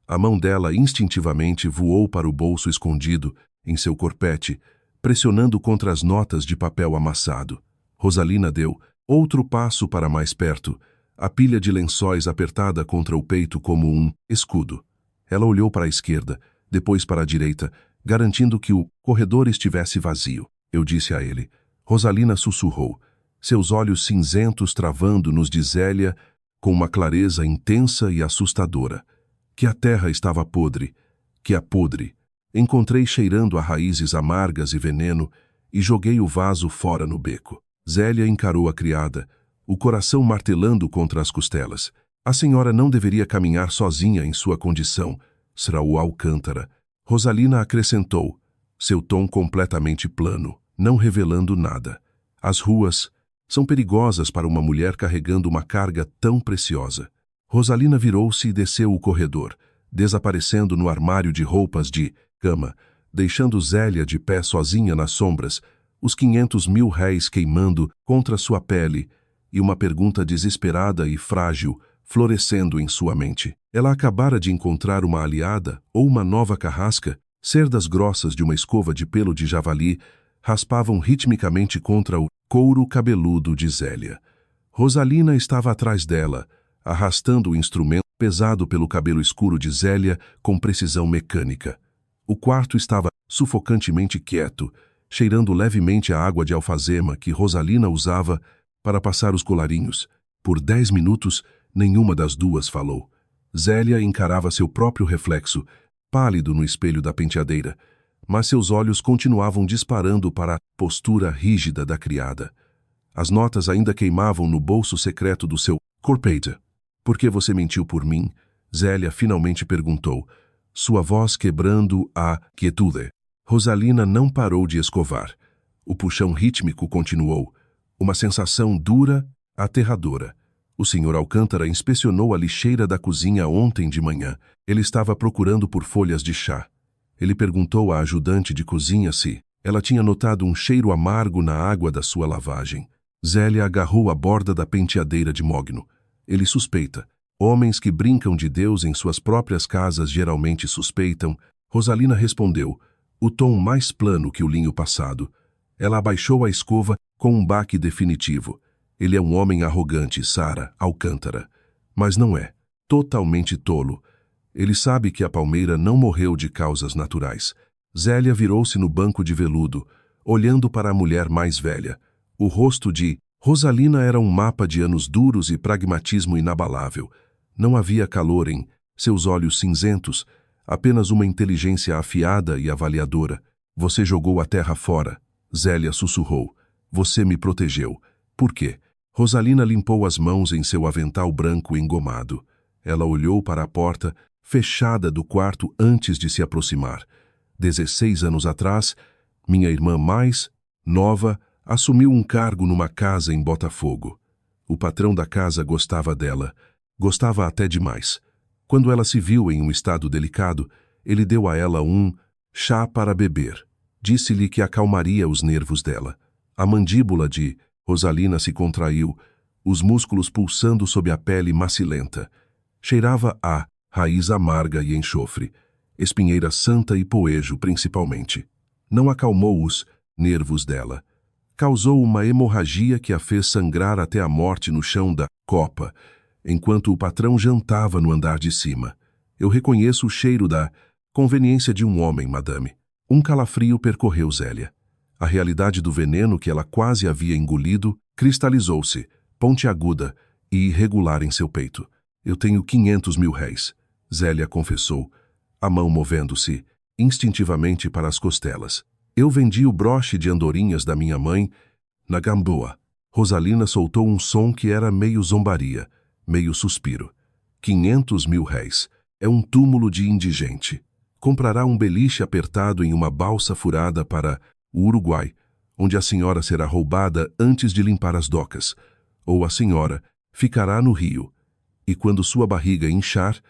A mão dela instintivamente voou para o bolso escondido em seu corpete, pressionando contra as notas de papel amassado. Rosalina deu outro passo para mais perto, a pilha de lençóis apertada contra o peito como um escudo. Ela olhou para a esquerda, depois para a direita, garantindo que o corredor estivesse vazio. Eu disse a ele. Rosalina sussurrou. seus olhos cinzentos travando nos de Zélia com uma clareza intensa e assustadora. Que a terra estava podre, que a podre. Encontrei cheirando a raízes amargas e veneno e joguei o vaso fora no beco. Zélia encarou a criada, o coração martelando contra as costelas. A senhora não deveria caminhar sozinha em sua condição, Sraú Alcântara. Rosalina acrescentou, seu tom completamente plano, não revelando nada. As ruas são perigosas para uma mulher carregando uma carga tão preciosa. Rosalina virou-se e desceu o corredor, desaparecendo no armário de roupas de cama, deixando Zélia de pé sozinha nas sombras, os 500.000 réis queimando contra sua pele e uma pergunta desesperada e frágil florescendo em sua mente. Ela acabara de encontrar uma aliada ou uma nova carrasca. Cerdas grossas de uma escova de pelo de javali raspavam ritmicamente contra o couro cabeludo de Zélia. Rosalina estava atrás dela, arrastando o instrumento pesado pelo cabelo escuro de Zélia com precisão mecânica. O quarto estava sufocantemente quieto, cheirando levemente a água de alfazema que Rosalina usava para passar os colarinhos. Por 10 minutos, nenhuma das duas falou. Zélia encarava seu próprio reflexo, pálido no espelho da penteadeira, mas seus olhos continuavam disparando para a postura rígida da criada. As notas ainda queimavam no bolso secreto do seu corpete. Por que você mentiu por mim? Zélia finalmente perguntou, sua voz quebrando a quietude. Rosalina não parou de escovar. O puxão rítmico continuou. Uma sensação dura, aterradora. O Sr. Alcântara inspecionou a lixeira da cozinha ontem de manhã. Ele estava procurando por folhas de chá. Ele perguntou à ajudante de cozinha se ela tinha notado um cheiro amargo na água da sua lavagem. Zélia agarrou a borda da penteadeira de mogno. Ele suspeita. Homens que brincam de Deus em suas próprias casas geralmente suspeitam. Rosalina respondeu, o tom mais plano que o linho passado. Ela abaixou a escova com um baque definitivo. Ele é um homem arrogante, Sara Alcântara. Mas não é. Totalmente tolo. Ele sabe que a palmeira não morreu de causas naturais. Zélia virou-se no banco de veludo, olhando para a mulher mais velha. O rosto de Rosalina era um mapa de anos duros e pragmatismo inabalável. Não havia calor em seus olhos cinzentos, apenas uma inteligência afiada e avaliadora. Você jogou a terra fora. Zélia sussurrou. Você me protegeu. Por quê? Rosalina limpou as mãos em seu avental branco engomado. Ela olhou para a porta, fechada do quarto antes de se aproximar. 16 anos atrás, minha irmã mais nova assumiu um cargo numa casa em Botafogo. O patrão da casa gostava dela. Gostava até demais. Quando ela se viu em um estado delicado, ele deu a ela um chá para beber. Disse-lhe que acalmaria os nervos dela. A mandíbula de Rosalina se contraiu, os músculos pulsando sob a pele macilenta. Cheirava a raiz amarga e enxofre, espinheira santa e poejo principalmente. Não acalmou os nervos dela. Causou uma hemorragia que a fez sangrar até a morte no chão da copa, enquanto o patrão jantava no andar de cima. Eu reconheço o cheiro da conveniência de um homem, madame. Um calafrio percorreu Zélia. A realidade do veneno que ela quase havia engolido cristalizou-se, pontiaguda e irregular em seu peito. Eu tenho 500.000 réis, Zélia confessou, a mão movendo-se instintivamente para as costelas. Eu vendi o broche de andorinhas da minha mãe na Gamboa. Rosalina soltou um som que era meio zombaria, meio suspiro. 500.000 réis. É um túmulo de indigente. Comprará um beliche apertado em uma balsa furada para o Uruguai, onde a senhora será roubada antes de limpar as docas. Ou a senhora ficará no rio. E quando sua barriga inchar,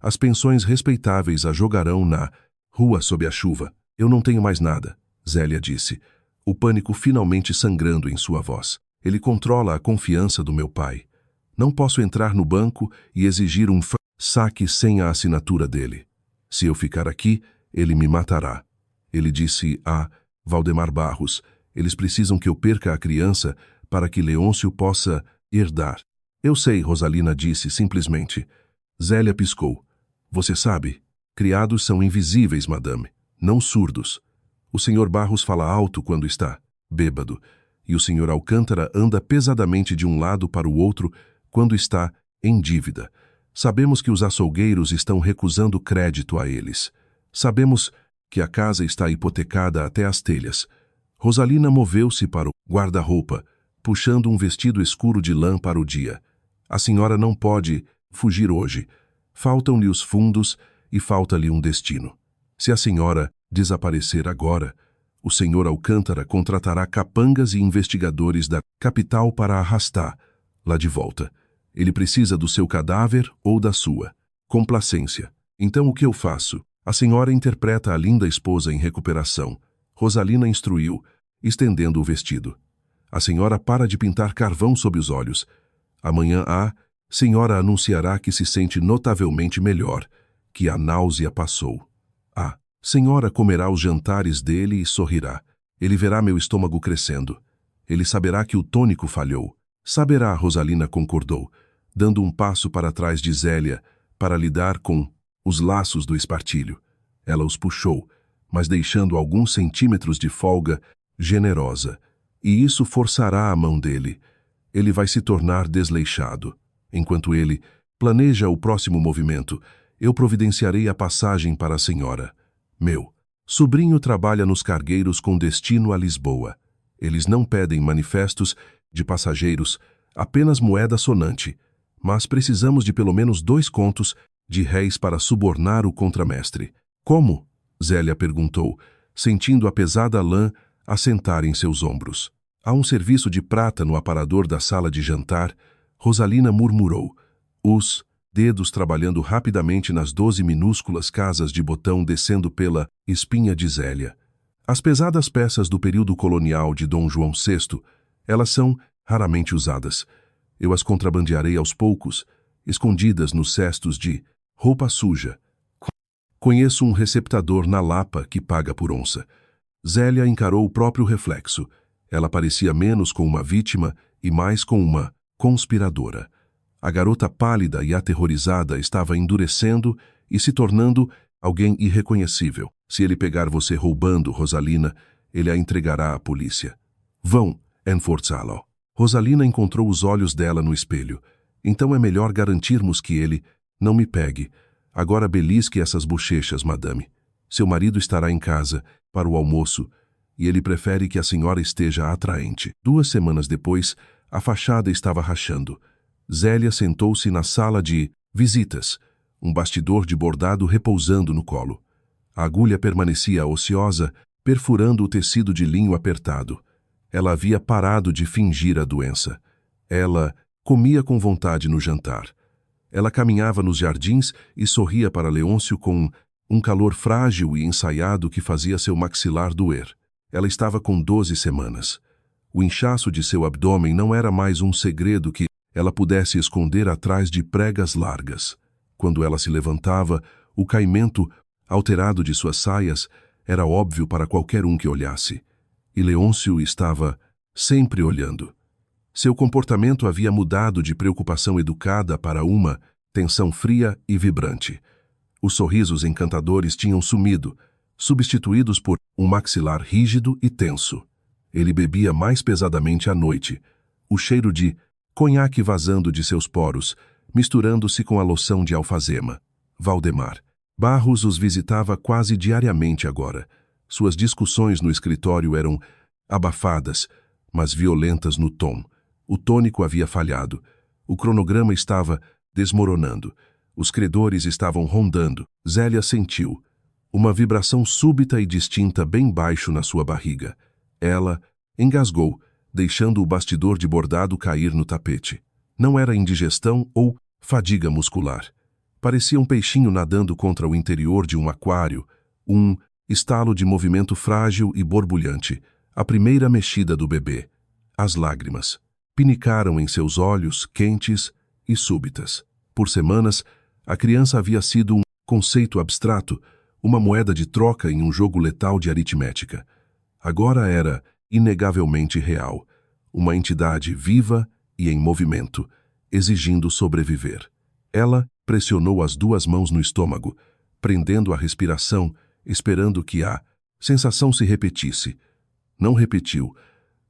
as pensões respeitáveis a jogarão na rua sob a chuva. Eu não tenho mais nada, Zélia disse, o pânico finalmente sangrando em sua voz. Ele controla a confiança do meu pai. Não posso entrar no banco e exigir um saque sem a assinatura dele. Se eu ficar aqui, ele me matará. Ele disse a Valdemar Barros, eles precisam que eu perca a criança para que Leôncio possa herdar. Eu sei, Rosalina disse simplesmente. Zélia piscou. Você sabe, criados são invisíveis, madame, não surdos. O senhor Barros fala alto quando está bêbado, e o Sr. Alcântara anda pesadamente de um lado para o outro quando está em dívida. Sabemos que os açougueiros estão recusando crédito a eles. Sabemos que a casa está hipotecada até as telhas. Rosalina moveu-se para o guarda-roupa, puxando um vestido escuro de lã para o dia. A senhora não pode fugir hoje. Faltam-lhe os fundos e falta-lhe um destino. Se a senhora desaparecer agora, o Sr. Alcântara contratará capangas e investigadores da capital para arrastá-la de volta. Ele precisa do seu cadáver ou da sua complacência. Então o que eu faço? A senhora interpreta a linda esposa em recuperação. Rosalina instruiu, estendendo o vestido. A senhora para de pintar carvão sob os olhos. Amanhã a senhora anunciará que se sente notavelmente melhor, que a náusea passou. A senhora comerá os jantares dele e sorrirá. Ele verá meu estômago crescendo. Ele saberá que o tônico falhou. Saberá, Rosalina concordou, dando um passo para trás de Zélia para lidar com os laços do espartilho. Ela os puxou, mas deixando alguns centímetros de folga generosa. E isso forçará a mão dele. Ele vai se tornar desleixado. Enquanto ele planeja o próximo movimento, eu providenciarei a passagem para a senhora. Meu sobrinho trabalha nos cargueiros com destino a Lisboa. Eles não pedem manifestos de passageiros, apenas moeda sonante, mas precisamos de pelo menos 2 contos de réis para subornar o contramestre. Como? Zélia perguntou, sentindo a pesada lã assentar em seus ombros. Há um serviço de prata no aparador da sala de jantar, Rosalina murmurou, os dedos trabalhando rapidamente nas 12 minúsculas casas de botão descendo pela espinha de Zélia. As pesadas peças do período colonial de Dom João VI, elas são raramente usadas. Eu as contrabandearei aos poucos, escondidas nos cestos de roupa suja. Conheço um receptador na Lapa que paga por onça. Zélia encarou o próprio reflexo. Ela parecia menos com uma vítima e mais com uma conspiradora. A garota pálida e aterrorizada estava endurecendo e se tornando alguém irreconhecível. Se ele pegar você roubando, Rosalina, ele a entregará à polícia. Vão enforçá-lo. Rosalina encontrou os olhos dela no espelho. Então é melhor garantirmos que ele não me pegue. Agora belisque essas bochechas, madame. Seu marido estará em casa para o almoço e ele prefere que a senhora esteja atraente. 2 semanas depois, a fachada estava rachando. Zélia sentou-se na sala de visitas, um bastidor de bordado repousando no colo. A agulha permanecia ociosa, perfurando o tecido de linho apertado. Ela havia parado de fingir a doença. Ela comia com vontade no jantar. Ela caminhava nos jardins e sorria para Leôncio com um calor frágil e ensaiado que fazia seu maxilar doer. Ela estava com 12 semanas. O inchaço de seu abdômen não era mais um segredo que ela pudesse esconder atrás de pregas largas. Quando ela se levantava, o caimento alterado de suas saias era óbvio para qualquer um que olhasse. E Leôncio estava sempre olhando. Seu comportamento havia mudado de preocupação educada para uma tensão fria e vibrante. Os sorrisos encantadores tinham sumido, substituídos por um maxilar rígido e tenso. Ele bebia mais pesadamente à noite, o cheiro de conhaque vazando de seus poros, misturando-se com a loção de alfazema. Valdemar Barros os visitava quase diariamente agora. Suas discussões no escritório eram abafadas, mas violentas no tom. O tônico havia falhado. O cronograma estava desmoronando. Os credores estavam rondando. Zélia sentiu uma vibração súbita e distinta bem baixo na sua barriga. Ela engasgou, deixando o bastidor de bordado cair no tapete. Não era indigestão ou fadiga muscular. Parecia um peixinho nadando contra o interior de um aquário, um estalo de movimento frágil e borbulhante, a primeira mexida do bebê. As lágrimas pinicaram em seus olhos, quentes e súbitas. Por semanas, a criança havia sido um conceito abstrato, uma moeda de troca em um jogo letal de aritmética. Agora era inegavelmente real, uma entidade viva e em movimento, exigindo sobreviver. Ela pressionou as 2 mãos no estômago, prendendo a respiração, esperando que a sensação se repetisse. Não repetiu,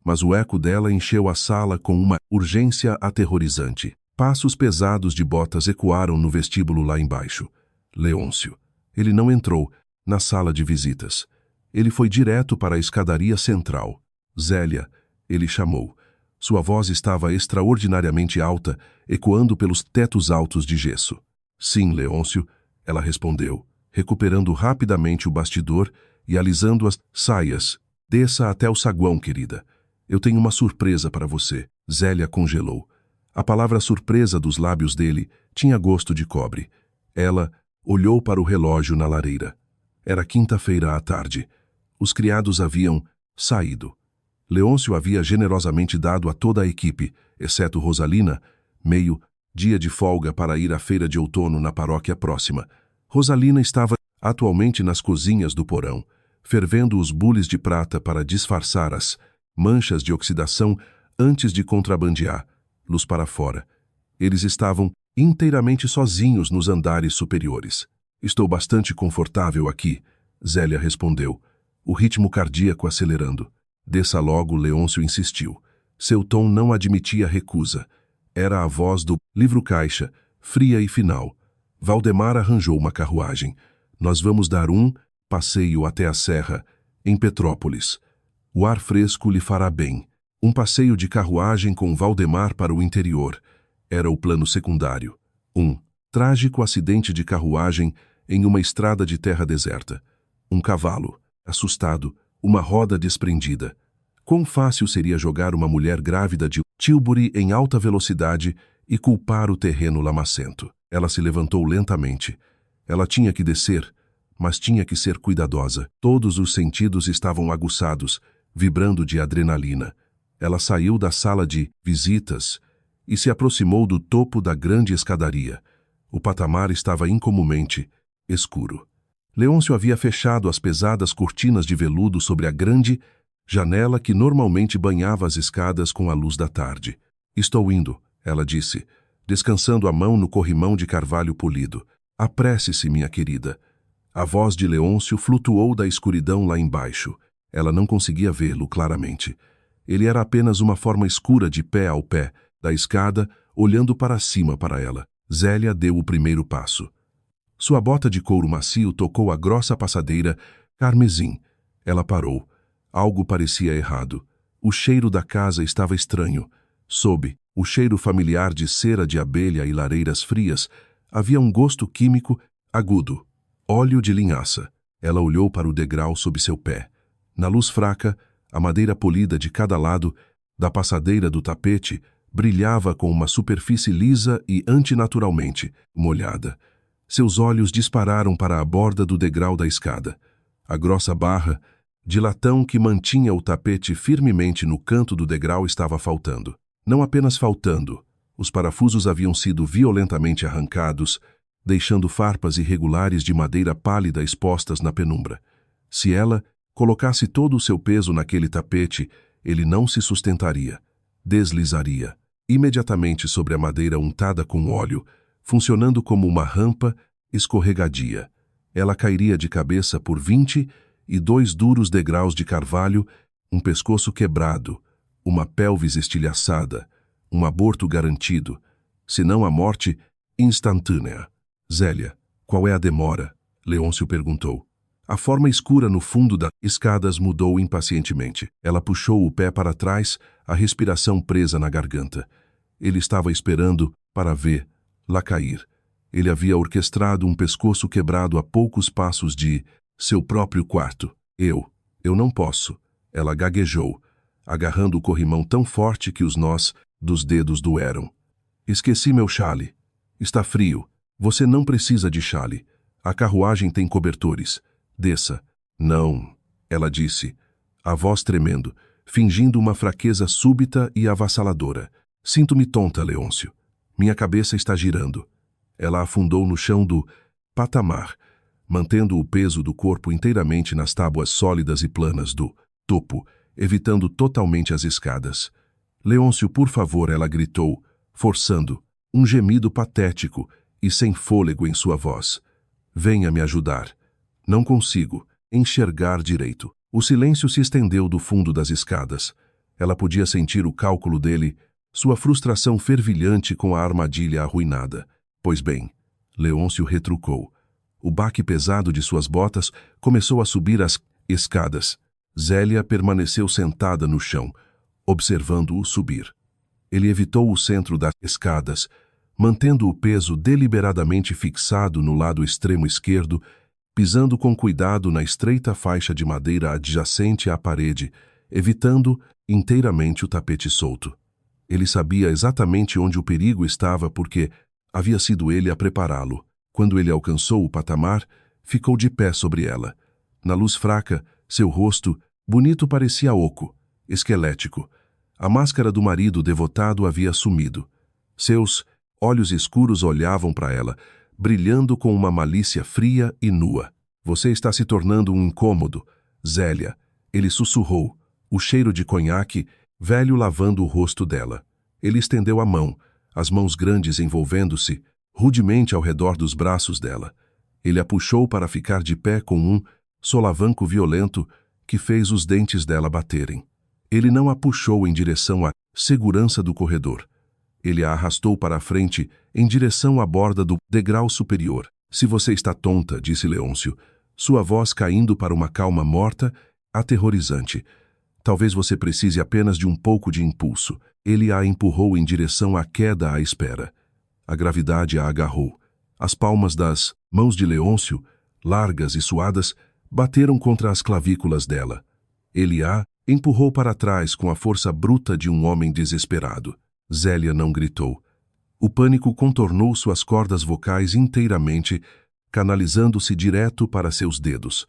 mas o eco dela encheu a sala com uma urgência aterrorizante. Passos pesados de botas ecoaram no vestíbulo lá embaixo. Leôncio. Ele não entrou na sala de visitas. Ele foi direto para a escadaria central. Zélia, ele chamou. Sua voz estava extraordinariamente alta, ecoando pelos tetos altos de gesso. Sim, Leôncio, ela respondeu, recuperando rapidamente o bastidor e alisando as saias. Desça até o saguão, querida. Eu tenho uma surpresa para você. Zélia congelou. A palavra surpresa dos lábios dele tinha gosto de cobre. Ela olhou para o relógio na lareira. Era quinta-feira à tarde. Os criados haviam saído. Leôncio havia generosamente dado a toda a equipe, exceto Rosalina, meio dia de folga para ir à feira de outono na paróquia próxima. Rosalina estava atualmente nas cozinhas do porão, fervendo os bules de prata para disfarçar as manchas de oxidação antes de contrabandear, luz para fora. Eles estavam inteiramente sozinhos nos andares superiores. Estou bastante confortável aqui, Zélia respondeu, o ritmo cardíaco acelerando. Desça logo, Leôncio insistiu. Seu tom não admitia recusa. Era a voz do livro-caixa, fria e final. Valdemar arranjou uma carruagem. Nós vamos dar um passeio até a serra, em Petrópolis. O ar fresco lhe fará bem. Um passeio de carruagem com Valdemar para o interior. Era o plano secundário. Um trágico acidente de carruagem em uma estrada de terra deserta. Um cavalo, assustado, uma roda desprendida. Quão fácil seria jogar uma mulher grávida de Tilbury em alta velocidade e culpar o terreno lamacento. Ela se levantou lentamente. Ela tinha que descer, mas tinha que ser cuidadosa. Todos os sentidos estavam aguçados, vibrando de adrenalina. Ela saiu da sala de visitas e se aproximou do topo da grande escadaria. O patamar estava incomumente escuro. Leôncio havia fechado as pesadas cortinas de veludo sobre a grande janela que normalmente banhava as escadas com a luz da tarde. Estou indo, ela disse, descansando a mão no corrimão de carvalho polido. Apresse-se, minha querida. A voz de Leôncio flutuou da escuridão lá embaixo. Ela não conseguia vê-lo claramente. Ele era apenas uma forma escura de pé ao pé da escada, olhando para cima para ela. Zélia deu o primeiro passo. Sua bota de couro macio tocou a grossa passadeira carmesim. Ela parou. Algo parecia errado. O cheiro da casa estava estranho. Sob o cheiro familiar de cera de abelha e lareiras frias, havia um gosto químico agudo. Óleo de linhaça. Ela olhou para o degrau sob seu pé. Na luz fraca, a madeira polida de cada lado da passadeira do tapete brilhava com uma superfície lisa e antinaturalmente molhada. Seus olhos dispararam para a borda do degrau da escada. A grossa barra de latão que mantinha o tapete firmemente no canto do degrau estava faltando. Não apenas faltando, os parafusos haviam sido violentamente arrancados, deixando farpas irregulares de madeira pálida expostas na penumbra. Se ela colocasse todo o seu peso naquele tapete, ele não se sustentaria. Deslizaria, imediatamente sobre a madeira untada com óleo, funcionando como uma rampa escorregadia. Ela cairia de cabeça por 22 duros degraus de carvalho, um pescoço quebrado, uma pelvis estilhaçada, um aborto garantido, se não a morte instantânea. Zélia, qual é a demora? Leôncio perguntou. A forma escura no fundo das escadas mudou impacientemente. Ela puxou o pé para trás, a respiração presa na garganta. Ele estava esperando para vê-la cair. Ele havia orquestrado um pescoço quebrado a poucos passos de seu próprio quarto. Eu não posso. Ela gaguejou, agarrando o corrimão tão forte que os nós dos dedos doeram. Esqueci meu chale. Está frio. Você não precisa de chale. A carruagem tem cobertores. Desça. Não, ela disse, a voz tremendo, fingindo uma fraqueza súbita e avassaladora. Sinto-me tonta, Leôncio. Minha cabeça está girando. Ela afundou no chão do patamar, mantendo o peso do corpo inteiramente nas tábuas sólidas e planas do topo, evitando totalmente as escadas. Leôncio, por favor, ela gritou, forçando, um gemido patético e sem fôlego em sua voz. Venha me ajudar. Não consigo enxergar direito. O silêncio se estendeu do fundo das escadas. Ela podia sentir o cálculo dele, sua frustração fervilhante com a armadilha arruinada. Pois bem, Leôncio retrucou. O baque pesado de suas botas começou a subir as escadas. Zélia permaneceu sentada no chão, observando-o subir. Ele evitou o centro das escadas, mantendo o peso deliberadamente fixado no lado extremo esquerdo, pisando com cuidado na estreita faixa de madeira adjacente à parede, evitando inteiramente o tapete solto. Ele sabia exatamente onde o perigo estava porque havia sido ele a prepará-lo. Quando ele alcançou o patamar, ficou de pé sobre ela. Na luz fraca, seu rosto, bonito, parecia oco, esquelético. A máscara do marido devotado havia sumido. Seus olhos escuros olhavam para ela, brilhando com uma malícia fria e nua. Você está se tornando um incômodo, Zélia. Ele sussurrou, o cheiro de conhaque, velho lavando o rosto dela. Ele estendeu a mão, as mãos grandes envolvendo-se rudemente ao redor dos braços dela. Ele a puxou para ficar de pé com um solavanco violento que fez os dentes dela baterem. Ele não a puxou em direção à segurança do corredor. Ele a arrastou para a frente, em direção à borda do degrau superior. Se você está tonta, disse Leôncio, sua voz caindo para uma calma morta, aterrorizante. Talvez você precise apenas de um pouco de impulso. Ele a empurrou em direção à queda à espera. A gravidade a agarrou. As palmas das mãos de Leôncio, largas e suadas, bateram contra as clavículas dela. Ele a empurrou para trás com a força bruta de um homem desesperado. Zélia não gritou. O pânico contornou suas cordas vocais inteiramente, canalizando-se direto para seus dedos.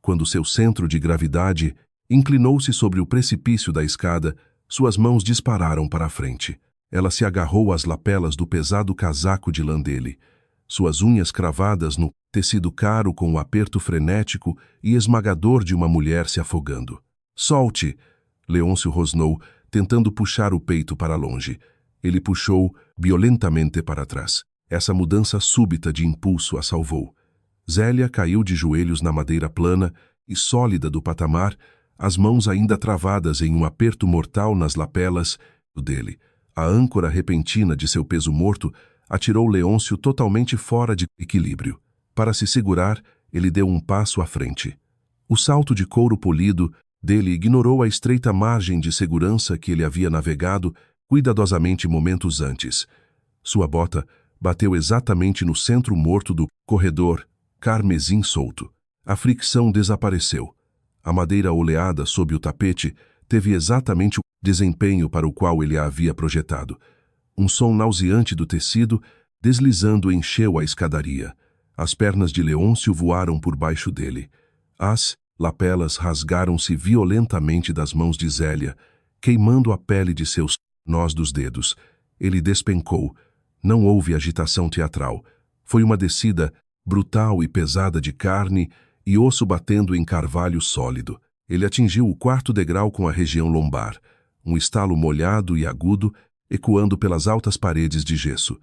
Quando seu centro de gravidade inclinou-se sobre o precipício da escada, suas mãos dispararam para a frente. Ela se agarrou às lapelas do pesado casaco de lã dele. Suas unhas cravadas no tecido caro com o aperto frenético e esmagador de uma mulher se afogando. Solte! Leôncio rosnou, tentando puxar o peito para longe. Ele puxou violentamente para trás. Essa mudança súbita de impulso a salvou. Zélia caiu de joelhos na madeira plana e sólida do patamar, as mãos ainda travadas em um aperto mortal nas lapelas dele. A âncora repentina de seu peso morto atirou Leôncio totalmente fora de equilíbrio. Para se segurar, ele deu um passo à frente. O salto de couro polido dele ignorou a estreita margem de segurança que ele havia navegado cuidadosamente momentos antes. Sua bota bateu exatamente no centro morto do corredor, carmesim solto. A fricção desapareceu. A madeira oleada sob o tapete teve exatamente o desempenho para o qual ele a havia projetado. Um som nauseante do tecido, deslizando, encheu a escadaria. As pernas de Leôncio voaram por baixo dele. As lapelas rasgaram-se violentamente das mãos de Zélia, queimando a pele de seus nós dos dedos. Ele despencou. Não houve agitação teatral. Foi uma descida brutal e pesada de carne e osso batendo em carvalho sólido. Ele atingiu o quarto degrau com a região lombar, um estalo molhado e agudo, ecoando pelas altas paredes de gesso.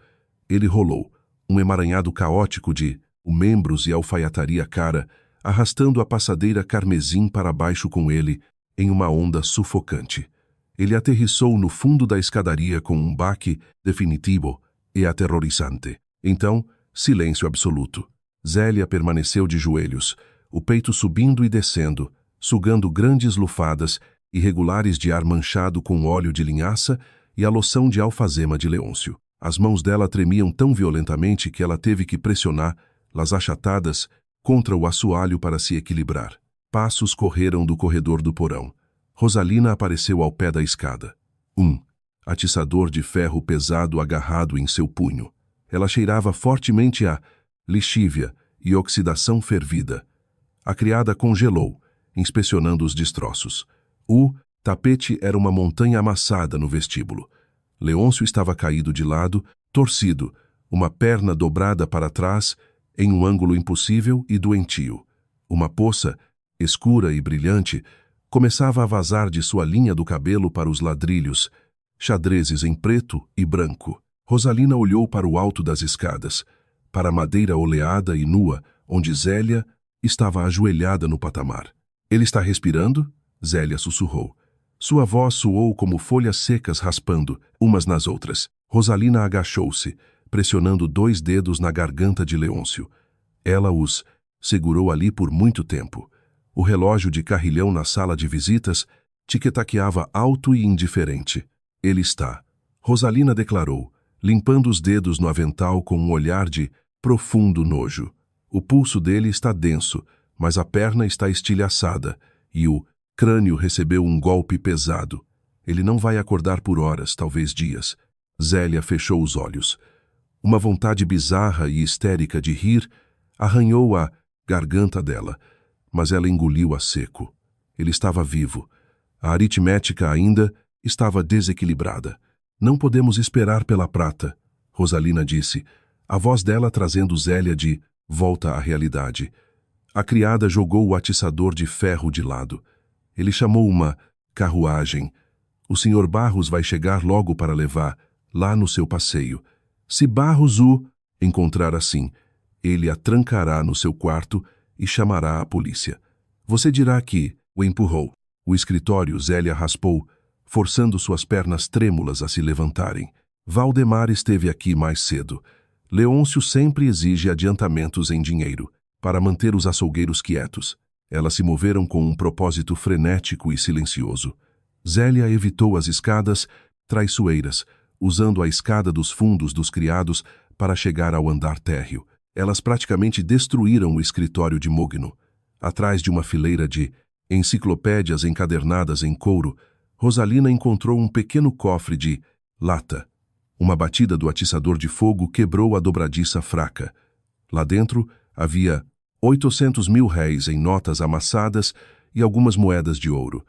Ele rolou, um emaranhado caótico de membros e alfaiataria cara, arrastando a passadeira carmesim para baixo com ele, em uma onda sufocante. Ele aterrissou no fundo da escadaria com um baque definitivo e aterrorizante. Então, silêncio absoluto. Zélia permaneceu de joelhos, o peito subindo e descendo, sugando grandes lufadas irregulares de ar manchado com óleo de linhaça e a loção de alfazema de Leôncio. As mãos dela tremiam tão violentamente que ela teve que pressioná-las achatadas contra o assoalho para se equilibrar. Passos correram do corredor do porão. Rosalina apareceu ao pé da escada. Atiçador de ferro pesado agarrado em seu punho. Ela cheirava fortemente a lixívia e oxidação fervida. A criada congelou, inspecionando os destroços. O tapete era uma montanha amassada no vestíbulo. Leôncio estava caído de lado, torcido, uma perna dobrada para trás, em um ângulo impossível e doentio. Uma poça, escura e brilhante, começava a vazar de sua linha do cabelo para os ladrilhos, xadrezes em preto e branco. Rosalina olhou para o alto das escadas, para a madeira oleada e nua, onde Zélia estava ajoelhada no patamar. Ele está respirando? Zélia sussurrou. Sua voz soou como folhas secas raspando, umas nas outras. Rosalina agachou-se, pressionando 2 dedos na garganta de Leôncio. Ela os segurou ali por muito tempo. O relógio de carrilhão na sala de visitas tiquetaqueava alto e indiferente. Ele está, Rosalina declarou, limpando os dedos no avental com um olhar de profundo nojo. O pulso dele está denso, mas a perna está estilhaçada, e o crânio recebeu um golpe pesado. Ele não vai acordar por horas, talvez dias. Zélia fechou os olhos. Uma vontade bizarra e histérica de rir arranhou a garganta dela, mas ela engoliu a seco. Ele estava vivo. A aritmética ainda estava desequilibrada. Não podemos esperar pela prata, Rosalina disse, a voz dela trazendo Zélia de volta à realidade. A criada jogou o atiçador de ferro de lado. Ele chamou uma carruagem. O Sr. Barros vai chegar logo para levar, lá no seu passeio. Se Barros o encontrar assim, ele a trancará no seu quarto e chamará a polícia. Você dirá que o empurrou. O escritório Zélia raspou, forçando suas pernas trêmulas a se levantarem. Valdemar esteve aqui mais cedo. Leôncio sempre exige adiantamentos em dinheiro, para manter os açougueiros quietos. Elas se moveram com um propósito frenético e silencioso. Zélia evitou as escadas traiçoeiras, usando a escada dos fundos dos criados para chegar ao andar térreo. Elas praticamente destruíram o escritório de Mogno. Atrás de uma fileira de enciclopédias encadernadas em couro, Rosalina encontrou um pequeno cofre de lata. Uma batida do atiçador de fogo quebrou a dobradiça fraca. Lá dentro havia 800 mil réis em notas amassadas e algumas moedas de ouro.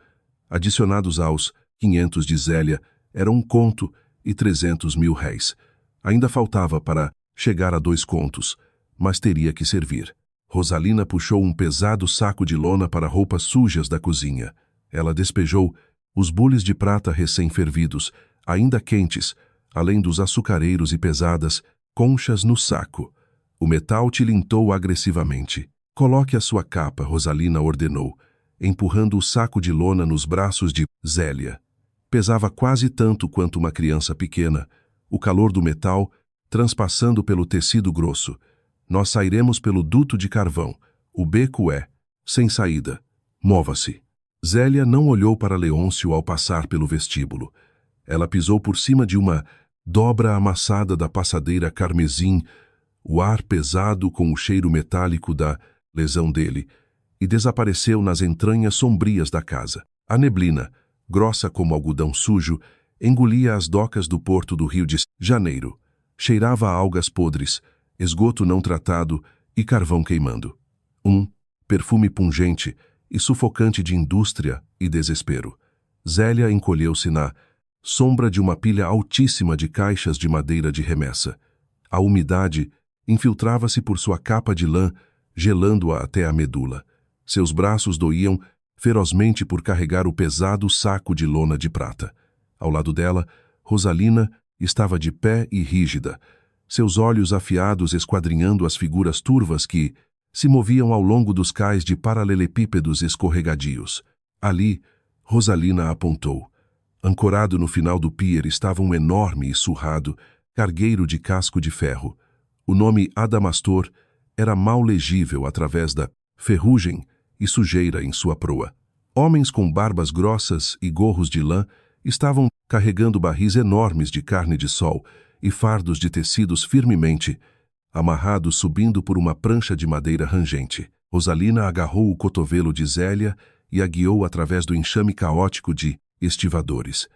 Adicionados aos 500 de Zélia, eram 1 conto e 300 mil réis. Ainda faltava para chegar a 2 contos, mas teria que servir. Rosalina puxou um pesado saco de lona para roupas sujas da cozinha. Ela despejou os bules de prata recém-fervidos, ainda quentes, além dos açucareiros e pesadas conchas no saco. O metal tilintou agressivamente. Coloque a sua capa, Rosalina ordenou, empurrando o saco de lona nos braços de Zélia. Pesava quase tanto quanto uma criança pequena, o calor do metal transpassando pelo tecido grosso. Nós sairemos pelo duto de carvão. O beco é sem saída. Mova-se. Zélia não olhou para Leôncio ao passar pelo vestíbulo. Ela pisou por cima de uma dobra amassada da passadeira carmesim, o ar pesado com o cheiro metálico da lesão dele, e desapareceu nas entranhas sombrias da casa. A neblina, grossa como algodão sujo, engolia as docas do porto do Rio de Janeiro. Cheirava a algas podres, esgoto não tratado e carvão queimando. Um perfume pungente e sufocante de indústria e desespero. Zélia encolheu-se na sombra de uma pilha altíssima de caixas de madeira de remessa. A umidade infiltrava-se por sua capa de lã, gelando-a até a medula. Seus braços doíam ferozmente por carregar o pesado saco de lona de prata. Ao lado dela, Rosalina estava de pé e rígida, seus olhos afiados esquadrinhando as figuras turvas que se moviam ao longo dos cais de paralelepípedos escorregadios. Ali, Rosalina apontou. Ancorado no final do pier estava um enorme e surrado cargueiro de casco de ferro. O nome Adamastor era mal legível através da ferrugem e sujeira em sua proa. Homens com barbas grossas e gorros de lã estavam carregando barris enormes de carne de sol e fardos de tecidos firmemente amarrados subindo por uma prancha de madeira rangente. Rosalina agarrou o cotovelo de Zélia e a guiou através do enxame caótico de estivadores.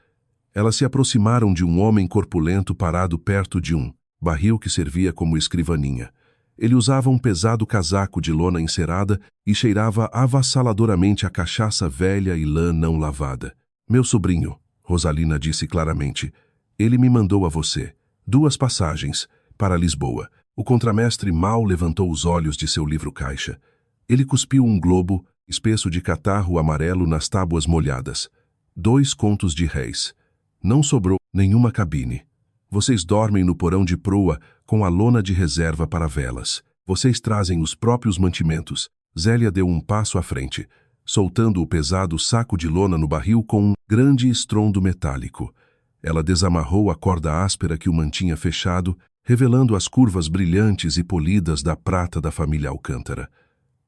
Elas se aproximaram de um homem corpulento parado perto de um barril que servia como escrivaninha. Ele usava um pesado casaco de lona encerada e cheirava avassaladoramente a cachaça velha e lã não lavada. Meu sobrinho, Rosalina disse claramente, ele me mandou a você 2 passagens para Lisboa. O contramestre mal levantou os olhos de seu livro-caixa. Ele cuspiu um globo espesso de catarro amarelo nas tábuas molhadas. 2 contos de réis. Não sobrou nenhuma cabine. Vocês dormem no porão de proa com a lona de reserva para velas. Vocês trazem os próprios mantimentos. Zélia deu um passo à frente, soltando o pesado saco de lona no barril com um grande estrondo metálico. Ela desamarrou a corda áspera que o mantinha fechado, revelando as curvas brilhantes e polidas da prata da família Alcântara.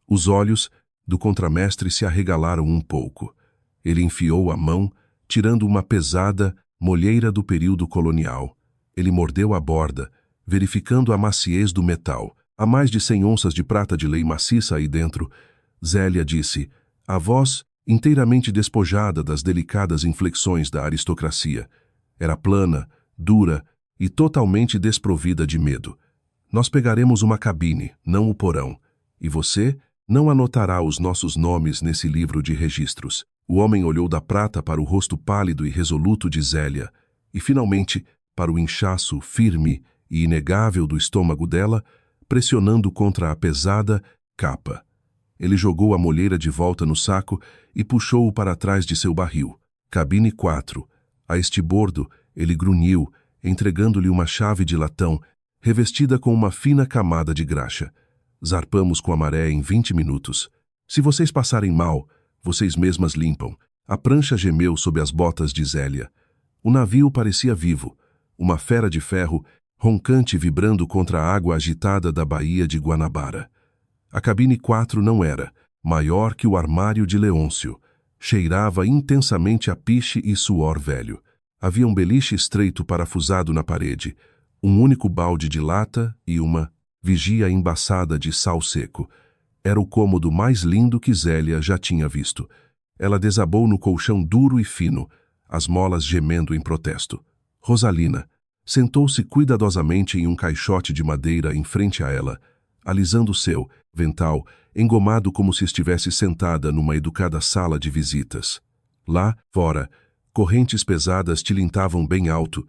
Os olhos do contramestre se arregalaram um pouco. Ele enfiou a mão, tirando uma pesada molheira do período colonial. Ele mordeu a borda, verificando a maciez do metal. Há mais de 100 onças de prata de lei maciça aí dentro. Zélia disse, a voz inteiramente despojada das delicadas inflexões da aristocracia. Era plana, dura e totalmente desprovida de medo. Nós pegaremos uma cabine, não o porão. E você não anotará os nossos nomes nesse livro de registros. O homem olhou da prata para o rosto pálido e resoluto de Zélia, e finalmente para o inchaço firme e inegável do estômago dela, pressionando contra a pesada capa. Ele jogou a molheira de volta no saco e puxou-o para trás de seu barril. Cabine 4. A estibordo, ele grunhiu, entregando-lhe uma chave de latão, revestida com uma fina camada de graxa. Zarpamos com a maré em 20 minutos. Se vocês passarem mal, vocês mesmas limpam. A prancha gemeu sob as botas de Zélia. O navio parecia vivo, uma fera de ferro, roncante vibrando contra a água agitada da baía de Guanabara. A cabine 4 não era maior que o armário de Leôncio. Cheirava intensamente a piche e suor velho. Havia um beliche estreito parafusado na parede, um único balde de lata e uma vigia embaçada de sal seco. Era o cômodo mais lindo que Zélia já tinha visto. Ela desabou no colchão duro e fino, as molas gemendo em protesto. Rosalina sentou-se cuidadosamente em um caixote de madeira em frente a ela, alisando seu vental, engomado como se estivesse sentada numa educada sala de visitas. Lá, fora, correntes pesadas tilintavam bem alto,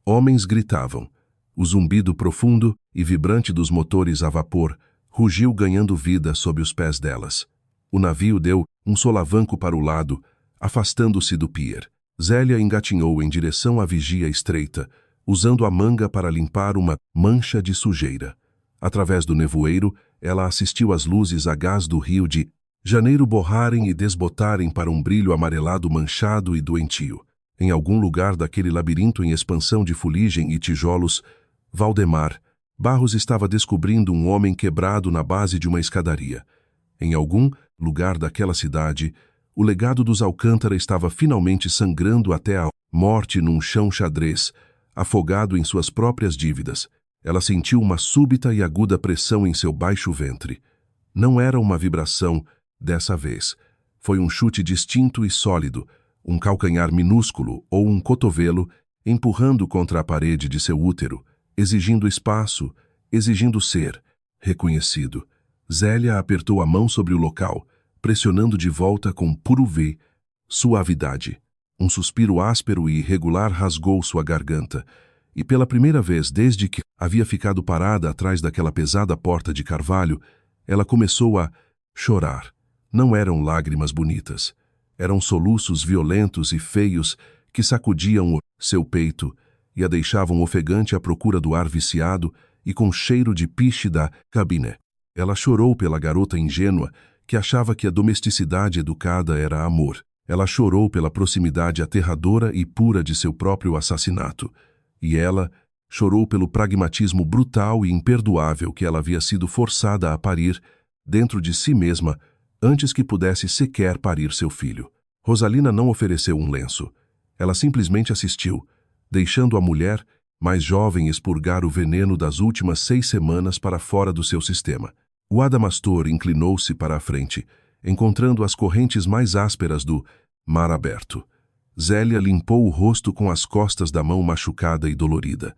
homens gritavam. O zumbido profundo e vibrante dos motores a vapor rugiu ganhando vida sob os pés delas. O navio deu um solavanco para o lado, afastando-se do pier. Zélia engatinhou em direção à vigia estreita, usando a manga para limpar uma mancha de sujeira. Através do nevoeiro, ela assistiu às luzes a gás do Rio de Janeiro borrarem e desbotarem para um brilho amarelado manchado e doentio. Em algum lugar daquele labirinto em expansão de fuligem e tijolos, Valdemar Barros estava descobrindo um homem quebrado na base de uma escadaria. Em algum lugar daquela cidade, o legado dos Alcântara estava finalmente sangrando até a morte num chão xadrez, afogado em suas próprias dívidas. Ela sentiu uma súbita e aguda pressão em seu baixo ventre. Não era uma vibração, dessa vez. Foi um chute distinto e sólido, um calcanhar minúsculo ou um cotovelo empurrando contra a parede de seu útero, exigindo espaço, exigindo ser reconhecido. Zélia apertou a mão sobre o local, pressionando de volta com puro V, suavidade. Um suspiro áspero e irregular rasgou sua garganta, e pela primeira vez desde que havia ficado parada atrás daquela pesada porta de carvalho, ela começou a chorar. Não eram lágrimas bonitas. Eram soluços violentos e feios que sacudiam seu peito e a deixavam ofegante à procura do ar viciado e com cheiro de piche da cabine. Ela chorou pela garota ingênua que achava que a domesticidade educada era amor. Ela chorou pela proximidade aterradora e pura de seu próprio assassinato. E ela chorou pelo pragmatismo brutal e imperdoável que ela havia sido forçada a parir dentro de si mesma antes que pudesse sequer parir seu filho. Rosalina não ofereceu um lenço. Ela simplesmente assistiu, deixando a mulher mais jovem expurgar o veneno das últimas 6 semanas para fora do seu sistema. O Adamastor inclinou-se para a frente, encontrando as correntes mais ásperas do mar aberto. Zélia limpou o rosto com as costas da mão machucada e dolorida.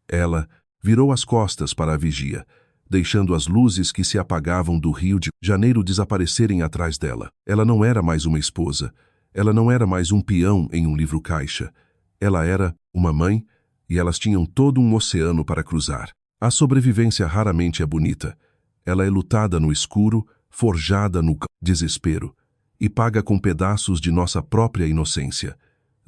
Ela virou as costas para a vigia, deixando as luzes que se apagavam do Rio de Janeiro desaparecerem atrás dela. Ela não era mais uma esposa. Ela não era mais um peão em um livro-caixa. Ela era uma mãe, e elas tinham todo um oceano para cruzar. A sobrevivência raramente é bonita. Ela é lutada no escuro, forjada no desespero, e paga com pedaços de nossa própria inocência.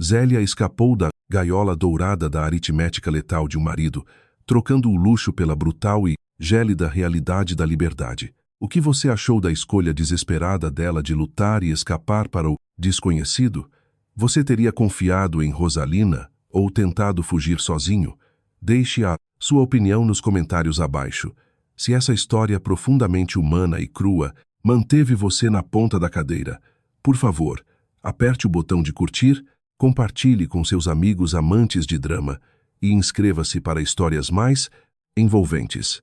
Zélia escapou da gaiola dourada da aritmética letal de um marido, trocando o luxo pela brutal e gélida realidade da liberdade. O que você achou da escolha desesperada dela de lutar e escapar para o desconhecido? Você teria confiado em Rosalina ou tentado fugir sozinho? Deixe a sua opinião nos comentários abaixo. Se essa história profundamente humana e crua manteve você na ponta da cadeira, por favor, aperte o botão de curtir, compartilhe com seus amigos amantes de drama e inscreva-se para histórias mais envolventes.